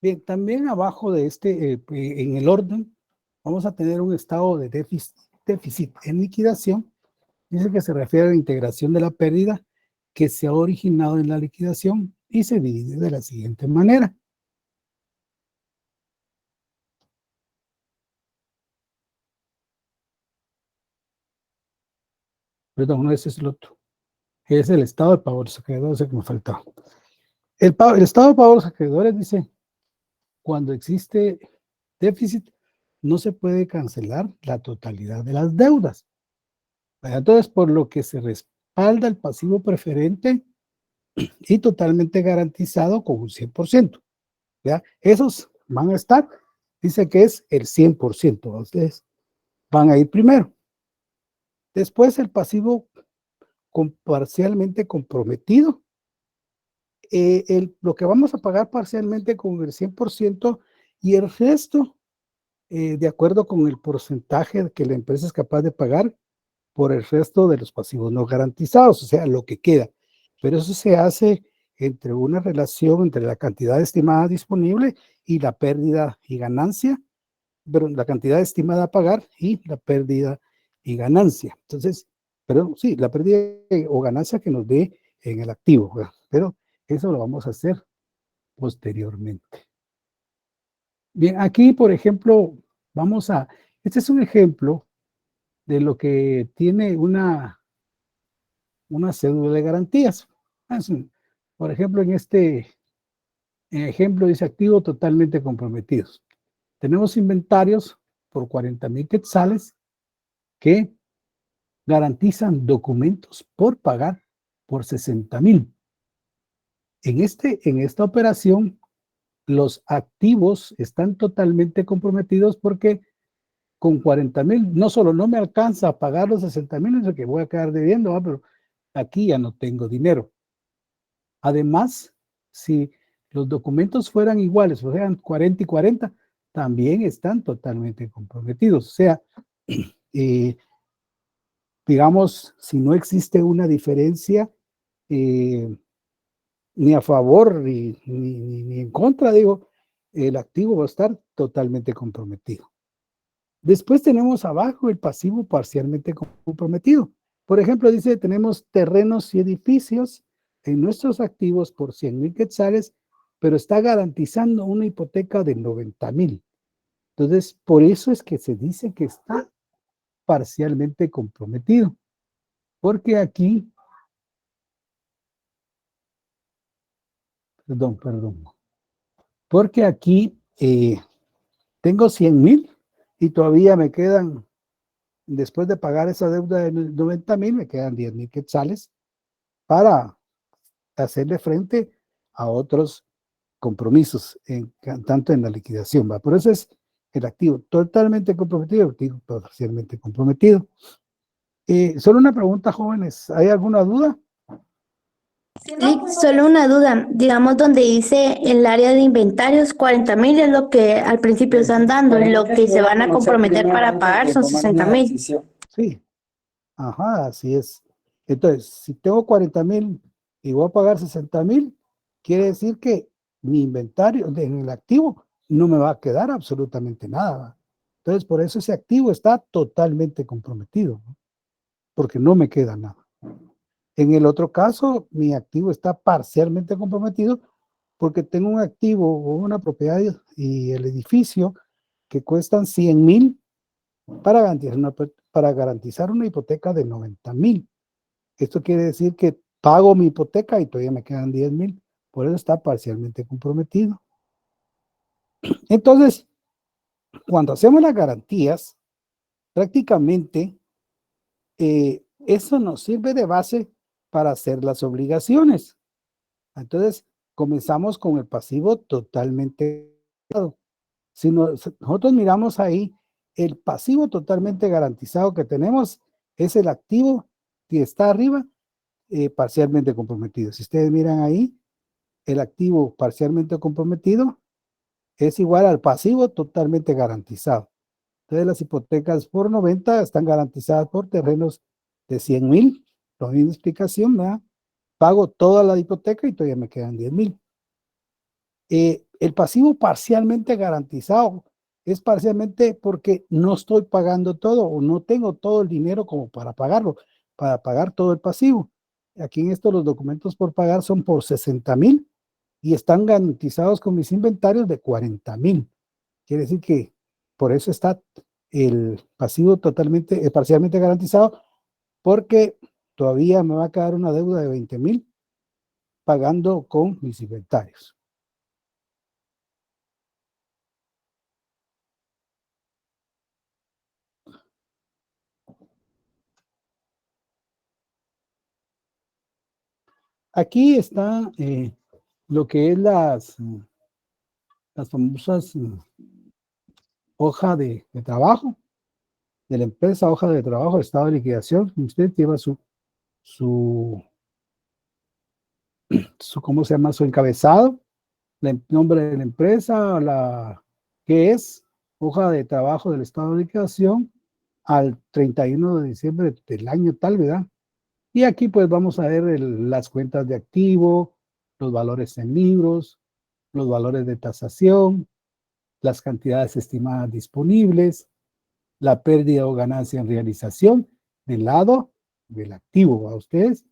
Bien, también abajo de en el orden, vamos a tener un estado de déficit en liquidación. Dice que se refiere a la integración de la pérdida que se ha originado en la liquidación y se divide de la siguiente manera. Perdón, no, ese es el otro. Es el estado de pago de los acreedores, que me faltaba. El estado de pago de los acreedores dice, cuando existe déficit, no se puede cancelar la totalidad de las deudas. Entonces, por lo que se respalda el pasivo preferente y totalmente garantizado con un 100%. ¿Ya? Esos van a estar, dice que es el 100%. Ustedes van a ir primero. Después el pasivo parcialmente comprometido. Lo que vamos a pagar parcialmente con el 100% y el resto, de acuerdo con el porcentaje que la empresa es capaz de pagar por el resto de los pasivos no garantizados, o sea, lo que queda. Pero eso se hace entre una relación entre la cantidad estimada disponible y la pérdida y ganancia, pero la cantidad estimada a pagar y la pérdida y ganancia. Entonces, pero sí, la pérdida o ganancia que nos dé en el activo, ¿verdad? Pero eso lo vamos a hacer posteriormente. Bien, aquí, por ejemplo, este es un ejemplo de lo que tiene una cédula de garantías. Por ejemplo, en este ejemplo dice activo totalmente comprometidos. Tenemos inventarios por 40,000 quetzales que garantizan documentos por pagar por 60,000. En esta operación, los activos están totalmente comprometidos porque con 40,000, no solo no me alcanza a pagar los 60,000, es que voy a quedar debiendo, pero aquí ya no tengo dinero. Además, si los documentos fueran iguales, o sean 40 y 40, también están totalmente comprometidos. O sea, digamos, si no existe una diferencia ni a favor ni en contra, digo, el activo va a estar totalmente comprometido. Después tenemos abajo el pasivo parcialmente comprometido. Por ejemplo, dice, tenemos terrenos y edificios en nuestros activos por 100,000 quetzales, pero está garantizando una hipoteca de 90,000. Entonces, por eso es que se dice que está parcialmente comprometido. Porque aquí, perdón. Porque aquí tengo 100,000 y todavía me quedan, después de pagar esa deuda de 90,000, me quedan 10,000 quetzales para hacerle frente a otros compromisos, tanto en la liquidación. ¿va? Por eso es el activo totalmente comprometido, el activo parcialmente comprometido. Solo una pregunta, jóvenes. ¿Hay alguna duda? Sí, solo una duda, digamos donde dice el área de inventarios 40,000 es lo que al principio están dando y lo que se van a comprometer para pagar son 60,000. Sí, ajá, así es. Entonces, si tengo 40,000 y voy a pagar 60,000, quiere decir que mi inventario en el activo no me va a quedar absolutamente nada. ¿va? Entonces, por eso ese activo está totalmente comprometido, ¿no? Porque no me queda nada. En el otro caso, mi activo está parcialmente comprometido porque tengo un activo o una propiedad y el edificio que cuestan 100,000 para garantizar una hipoteca de 90,000. Esto quiere decir que pago mi hipoteca y todavía me quedan 10,000. Por eso está parcialmente comprometido. Entonces, cuando hacemos las garantías, prácticamente eso nos sirve de base para hacer las obligaciones. Entonces, comenzamos con el pasivo totalmente. Si nosotros miramos ahí, el pasivo totalmente garantizado que tenemos es el activo que está arriba, parcialmente comprometido. Si ustedes miran ahí, el activo parcialmente comprometido es igual al pasivo totalmente garantizado. Entonces, las hipotecas por 90 están garantizadas por terrenos de 100,000. La misma explicación, ¿verdad? Pago toda la hipoteca y todavía me quedan 10,000. El pasivo parcialmente garantizado es parcialmente porque no estoy pagando todo o no tengo todo el dinero como para pagarlo, para pagar todo el pasivo. Aquí en esto los documentos por pagar son por 60,000 y están garantizados con mis inventarios de 40,000. Quiere decir que por eso está el pasivo totalmente, parcialmente garantizado, porque todavía me va a quedar una deuda de 20,000 pagando con mis inventarios. Aquí está lo que es las famosas hoja de trabajo de la empresa, hoja de trabajo, estado de liquidación. Usted lleva su ¿cómo se llama? Su encabezado, el nombre de la empresa, que es hoja de trabajo del estado de liquidación al 31 de diciembre del año tal, ¿verdad? Y aquí pues vamos a ver las cuentas de activo, los valores en libros, los valores de tasación, las cantidades estimadas disponibles, la pérdida o ganancia en realización del lado del activo. ¿A ustedes?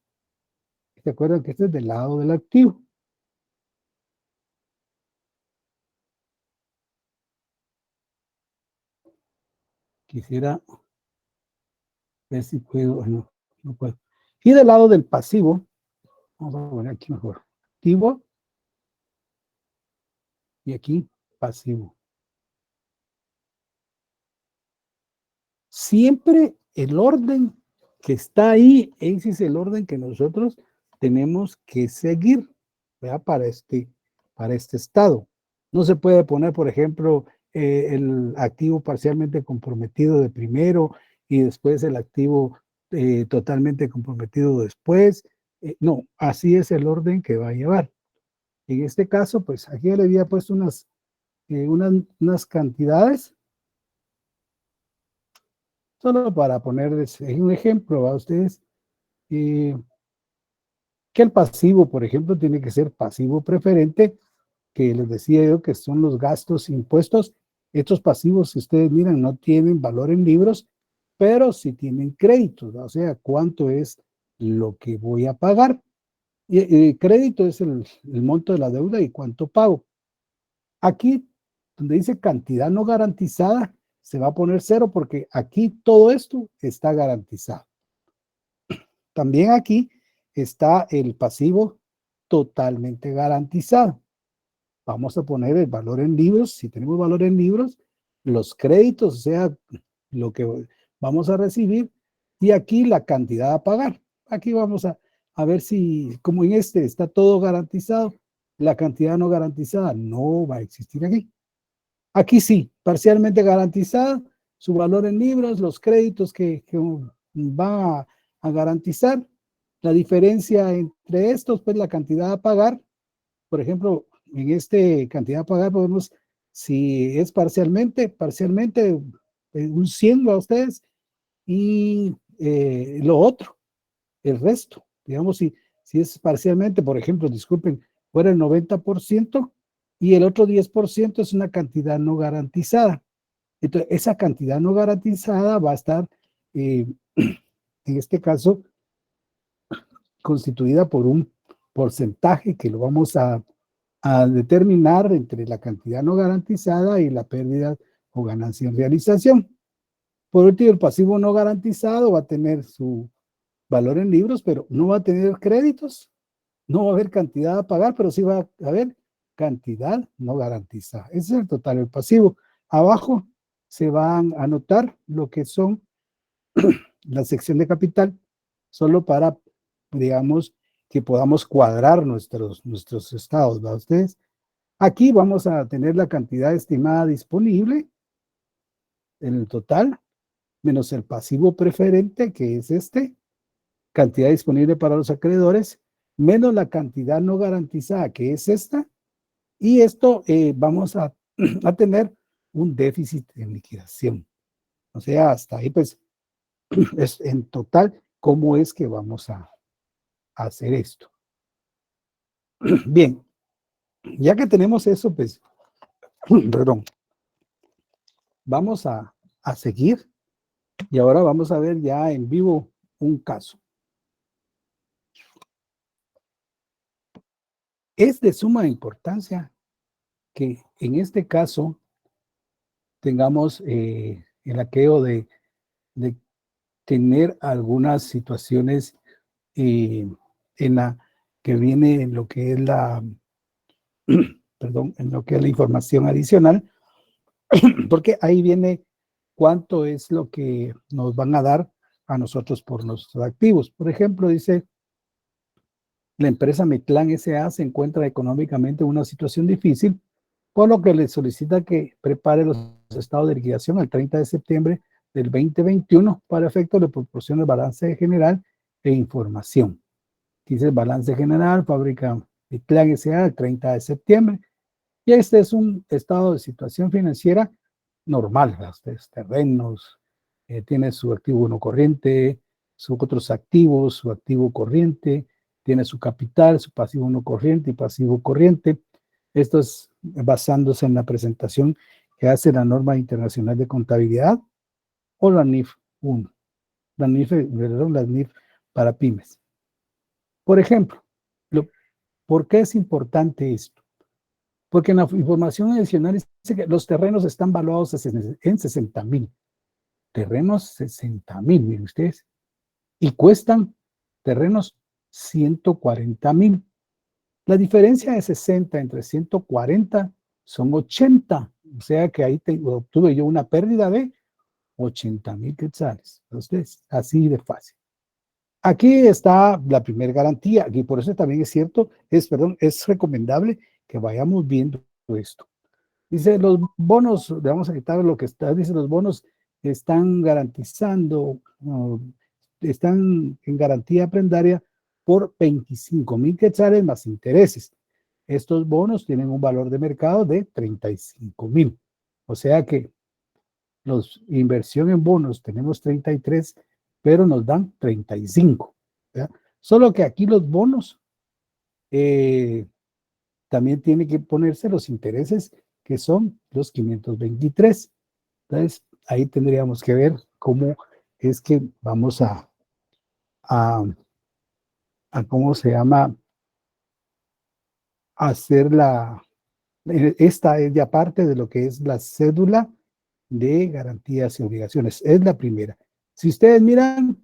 ¿Se acuerdan que este es del lado del activo? Quisiera ver si puedo, no, no puedo. Y del lado del pasivo, vamos a poner aquí mejor, activo y aquí pasivo. Siempre el orden que está ahí, ese es el orden que nosotros tenemos que seguir, ¿verdad? Para este estado. No se puede poner, por ejemplo, el activo parcialmente comprometido de primero y después el activo totalmente comprometido después. No, así es el orden que va a llevar. En este caso, pues aquí le había puesto unas cantidades, solo para ponerles un ejemplo a ustedes, que el pasivo, por ejemplo, tiene que ser pasivo preferente, que les decía yo que son los gastos impuestos. Estos pasivos, si ustedes miran, no tienen valor en libros, pero sí tienen créditos, ¿no? O sea, cuánto es lo que voy a pagar. Y crédito es el monto de la deuda y cuánto pago. Aquí, donde dice cantidad no garantizada, se va a poner 0 porque aquí todo esto está garantizado. También aquí está el pasivo totalmente garantizado. Vamos a poner el valor en libros. Si tenemos valor en libros, los créditos, o sea, lo que vamos a recibir, y aquí la cantidad a pagar. Aquí vamos a ver si, como en este está todo garantizado, la cantidad no garantizada no va a existir aquí. Aquí sí, parcialmente garantizada, su valor en libros, los créditos que va a garantizar. La diferencia entre estos, pues la cantidad a pagar. Por ejemplo, en este cantidad a pagar podemos, si es parcialmente, un 100 a ustedes, y lo otro, el resto. Digamos, si es parcialmente, por ejemplo, disculpen, fuera el 90%, y el otro 10% es una cantidad no garantizada. Entonces, esa cantidad no garantizada va a estar, en este caso, constituida por un porcentaje que lo vamos a determinar entre la cantidad no garantizada y la pérdida o ganancia en realización. Por último, el pasivo no garantizado va a tener su valor en libros, pero no va a tener créditos, no va a haber cantidad a pagar, pero sí va a haber cantidad no garantizada. Ese es el total del pasivo. Abajo se van a anotar lo que son la sección de capital, solo para, digamos, que podamos cuadrar nuestros estados, ¿verdad ustedes? Aquí vamos a tener la cantidad estimada disponible en el total, menos el pasivo preferente, que es cantidad disponible para los acreedores, menos la cantidad no garantizada, que es esta, y esto vamos a tener un déficit en liquidación. O sea, hasta ahí, pues, es en total, ¿cómo es que vamos a hacer esto? Bien, ya que tenemos eso, pues, perdón, vamos a seguir, y ahora vamos a ver ya en vivo un caso. Es de suma importancia que en este caso tengamos el aquello de tener algunas situaciones en la que viene en lo que es la, perdón, en lo que es la información adicional, porque ahí viene cuánto es lo que nos van a dar a nosotros por nuestros activos. Por ejemplo, dice, la empresa Metlán S.A. se encuentra económicamente en una situación difícil, por lo que le solicita que prepare los estados de liquidación al 30 de septiembre del 2021 para efecto de proporción del balance general e información. Dice el balance general, fábrica Metlán S.A. el 30 de septiembre. Y este es un estado de situación financiera normal, ustedes, terrenos, tiene su activo no corriente, sus otros activos, su activo corriente, tiene su capital, su pasivo no corriente y pasivo corriente. Esto es basándose en la presentación que hace la norma internacional de contabilidad o la NIF 1, la NIF para pymes. Por ejemplo, ¿por qué es importante esto? Porque en la información adicional dice que los terrenos están valuados en 60,000. Terrenos 60,000, miren ustedes. Y cuestan terrenos 140,000. La diferencia de 60 entre 140 son 80. O sea que ahí obtuve yo una pérdida de 80,000 quetzales. Ustedes, así de fácil. Aquí está la primera garantía. Aquí por eso también es cierto, es recomendable que vayamos viendo esto. Dice, los bonos, le vamos a quitar lo que está, dice, los bonos están garantizando, están en garantía prendaria por 25,000 quetzales más intereses. Estos bonos tienen un valor de mercado de 35,000. O sea que los inversión en bonos tenemos 33, pero nos dan 35. ¿Ya? Solo que aquí los bonos también tienen que ponerse los intereses que son los 523. Entonces, ahí tendríamos que ver cómo es que vamos a ¿cómo se llama? Hacer esta es ya parte de lo que es la cédula de garantías y obligaciones. Es la primera. Si ustedes miran,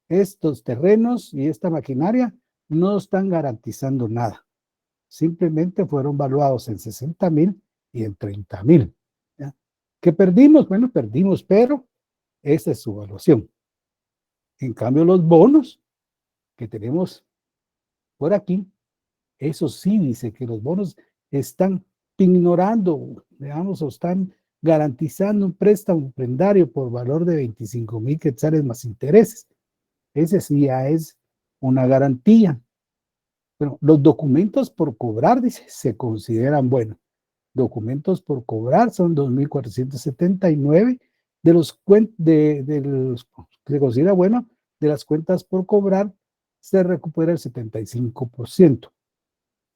estos terrenos y esta maquinaria no están garantizando nada. Simplemente fueron valuados en 60,000 y en 30,000. ¿Qué perdimos? Bueno, perdimos, pero esa es su evaluación. En cambio, los bonos que tenemos por aquí, eso sí dice que los bonos están ignorando, digamos, o están garantizando un préstamo prendario por valor de 25,000 quetzales más intereses. Ese sí ya es una garantía. Bueno, los documentos por cobrar, dice, se consideran buenos. Documentos por cobrar son 2,479. De los se considera bueno, de las cuentas por cobrar se recupera el 75%.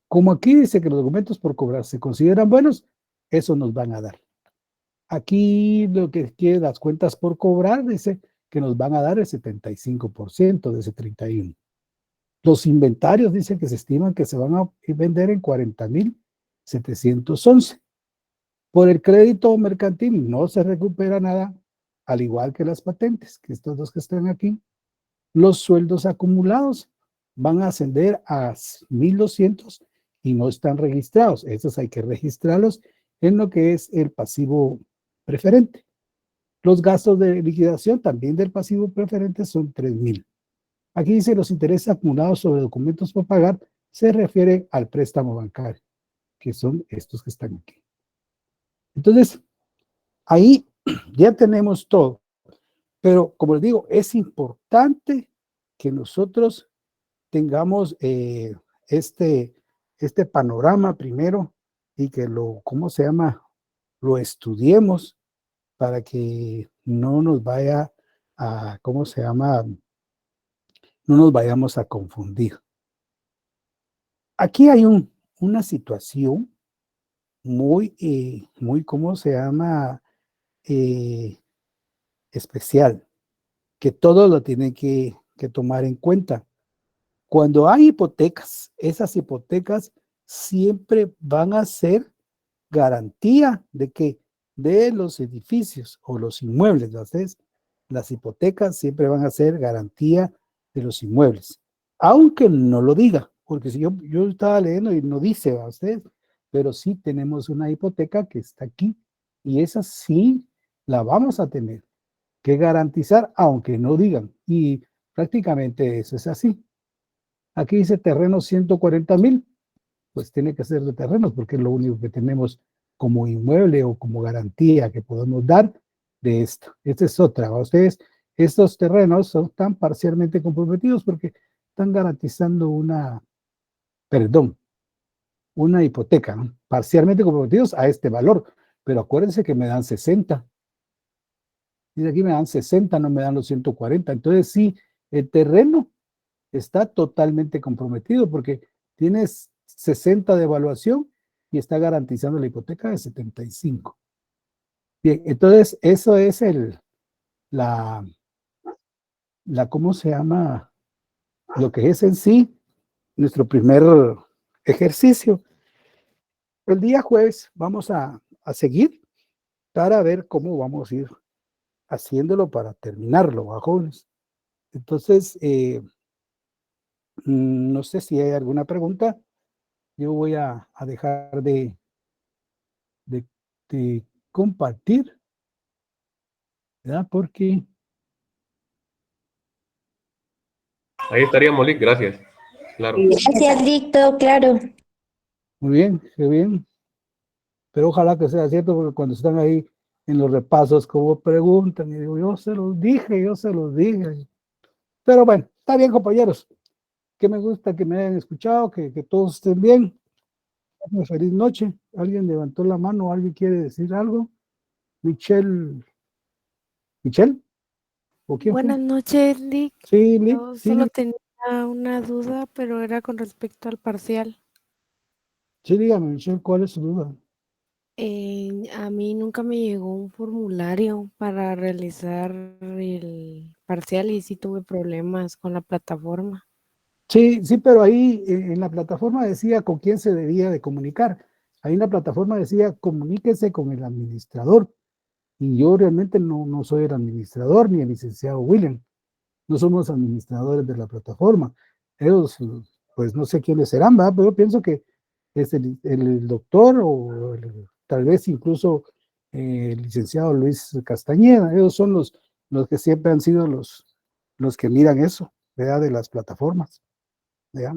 Como aquí dice que los documentos por cobrar se consideran buenos, eso nos van a dar. Aquí lo que quiere las cuentas por cobrar dice que nos van a dar el 75% de ese 31. Los inventarios dicen que se estiman que se van a vender en 40,711. Por el crédito mercantil no se recupera nada, al igual que las patentes, que estos dos que están aquí. Los sueldos acumulados van a ascender a 1,200 y no están registrados. Esos hay que registrarlos en lo que es el pasivo preferente. Los gastos de liquidación también del pasivo preferente son 3,000. Aquí dice los intereses acumulados sobre documentos por pagar se refiere al préstamo bancario, que son estos que están aquí. Entonces, ahí ya tenemos todo. Pero, como les digo, es importante que nosotros tengamos este panorama primero y que ¿cómo se llama? Lo estudiemos para que no nos vaya ¿cómo se llama? No nos vayamos a confundir. Aquí hay una situación muy, ¿cómo se llama? Especial, que todos lo tienen que tomar en cuenta. Cuando hay hipotecas, esas hipotecas siempre van a ser garantía de los edificios o los inmuebles. Las hipotecas siempre van a ser garantía de los inmuebles, aunque no lo diga, porque si yo estaba leyendo y no dice a ustedes, pero sí tenemos una hipoteca que está aquí y esa sí la vamos a tener que garantizar, aunque no digan, y prácticamente eso es así. Aquí dice terrenos 140,000, pues tiene que ser de terrenos porque es lo único que tenemos como inmueble o como garantía que podemos dar de esto. Esta es otra. Ustedes, estos terrenos están parcialmente comprometidos porque están garantizando una hipoteca, ¿no? Parcialmente comprometidos a este valor, pero acuérdense que me dan 60. Dice aquí me dan 60, no me dan los 140. Entonces sí, el terreno está totalmente comprometido porque tienes 60 de evaluación y está garantizando la hipoteca de 75. Bien, entonces eso es la, ¿cómo se llama? Lo que es en sí nuestro primer ejercicio. El día jueves vamos a seguir para ver cómo vamos a ir haciéndolo para terminarlo, ¿va, jóvenes? Entonces, no sé si hay alguna pregunta. Yo voy a dejar de compartir, ¿verdad? Porque Ahí estaríamos, Lick, gracias. Claro. Gracias, Dicto, claro. muy bien, qué bien. Pero ojalá que sea cierto, porque cuando están ahí en los repasos, como preguntan, y digo, yo se los dije. Pero bueno, está bien, compañeros. Que me gusta que me hayan escuchado, que todos estén bien. Una feliz noche. ¿Alguien levantó la mano? ¿Alguien quiere decir algo? Michelle. ¿Michelle? ¿O quién fue? Buenas noches, Lick. Sí, Lick, Yo sí, solo tenía una duda, pero era con respecto al parcial. sí, dígame, Michelle, ¿cuál es su duda? A mí nunca me llegó un formulario para realizar el parcial y sí tuve problemas con la plataforma. Sí, sí, pero ahí en la plataforma decía con quién se debía de comunicar. Ahí en la plataforma decía comuníquese con el administrador. Y yo realmente no soy el administrador ni el licenciado William. No somos administradores de la plataforma. Ellos, pues no sé quiénes serán, ¿verdad? Pero yo pienso que es el doctor o tal vez incluso el licenciado Luis Castañeda. Ellos son los que siempre han sido los que miran eso, ¿verdad? De las plataformas, ¿verdad?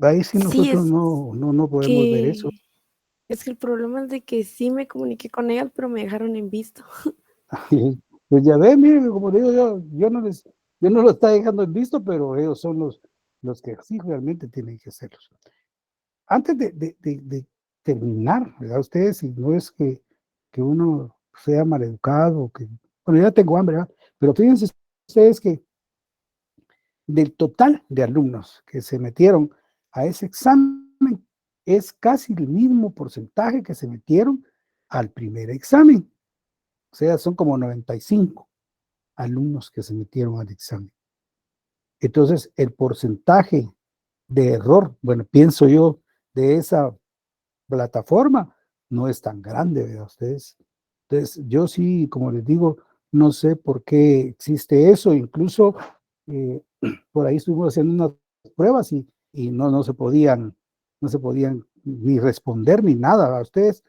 Ahí sí Sí, nosotros no podemos ver eso. es que el problema es de que sí me comuniqué con ellas, pero me dejaron en visto. Pues ya ve, mire, como digo yo no lo está dejando en visto, pero ellos son los que sí realmente tienen que hacerlo. Antes de terminar, ¿verdad? Ustedes, si no es que uno sea maleducado, bueno, ya tengo hambre, ¿verdad? Pero fíjense ustedes que del total de alumnos que se metieron a ese examen, es casi el mismo porcentaje que se metieron al primer examen. O sea, son como 95 alumnos que se metieron al examen. Entonces, el porcentaje de error, bueno, pienso yo, de esa plataforma no es tan grande, ¿verdad? Ustedes. Entonces, yo sí, como les digo, no sé por qué existe eso. Incluso por ahí estuvimos haciendo unas pruebas y no se podían ni responder ni nada a ustedes,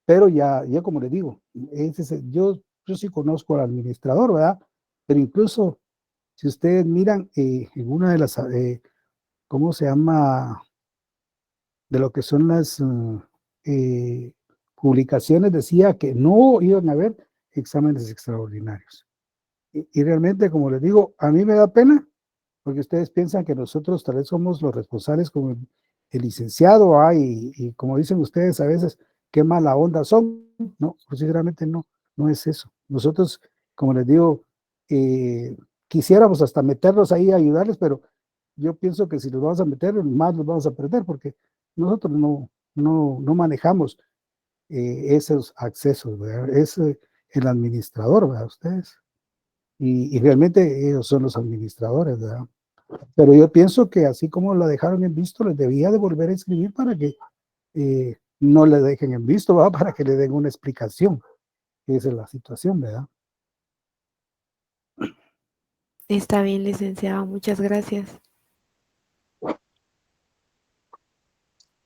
pero ya como les digo, yo sí conozco al administrador, ¿verdad? Pero incluso si ustedes miran en una de las, ¿cómo se llama? De lo que son las publicaciones, decía que no iban a haber exámenes extraordinarios. Y realmente, como les digo, a mí me da pena, porque ustedes piensan que nosotros tal vez somos los responsables como el licenciado, y como dicen ustedes a veces, qué mala onda son. No, sinceramente no es eso. Nosotros, como les digo, quisiéramos hasta meterlos ahí a ayudarles, pero yo pienso que si los vamos a meter, más los vamos a perder, porque nosotros no manejamos esos accesos, ¿verdad? Es el administrador, ¿verdad? Ustedes. Y realmente ellos son los administradores, ¿verdad? Pero yo pienso que así como la dejaron en visto, les debía de volver a escribir para que no le dejen en visto, ¿verdad? Para que le den una explicación. Esa es la situación, ¿verdad? Está bien, licenciado, muchas gracias.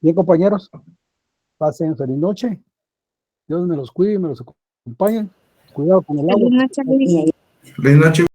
Bien, compañeros, pasen feliz noche. Dios me los cuide y me los acompañe. Cuidado con el agua. Feliz noche, Luis. Buenas noches.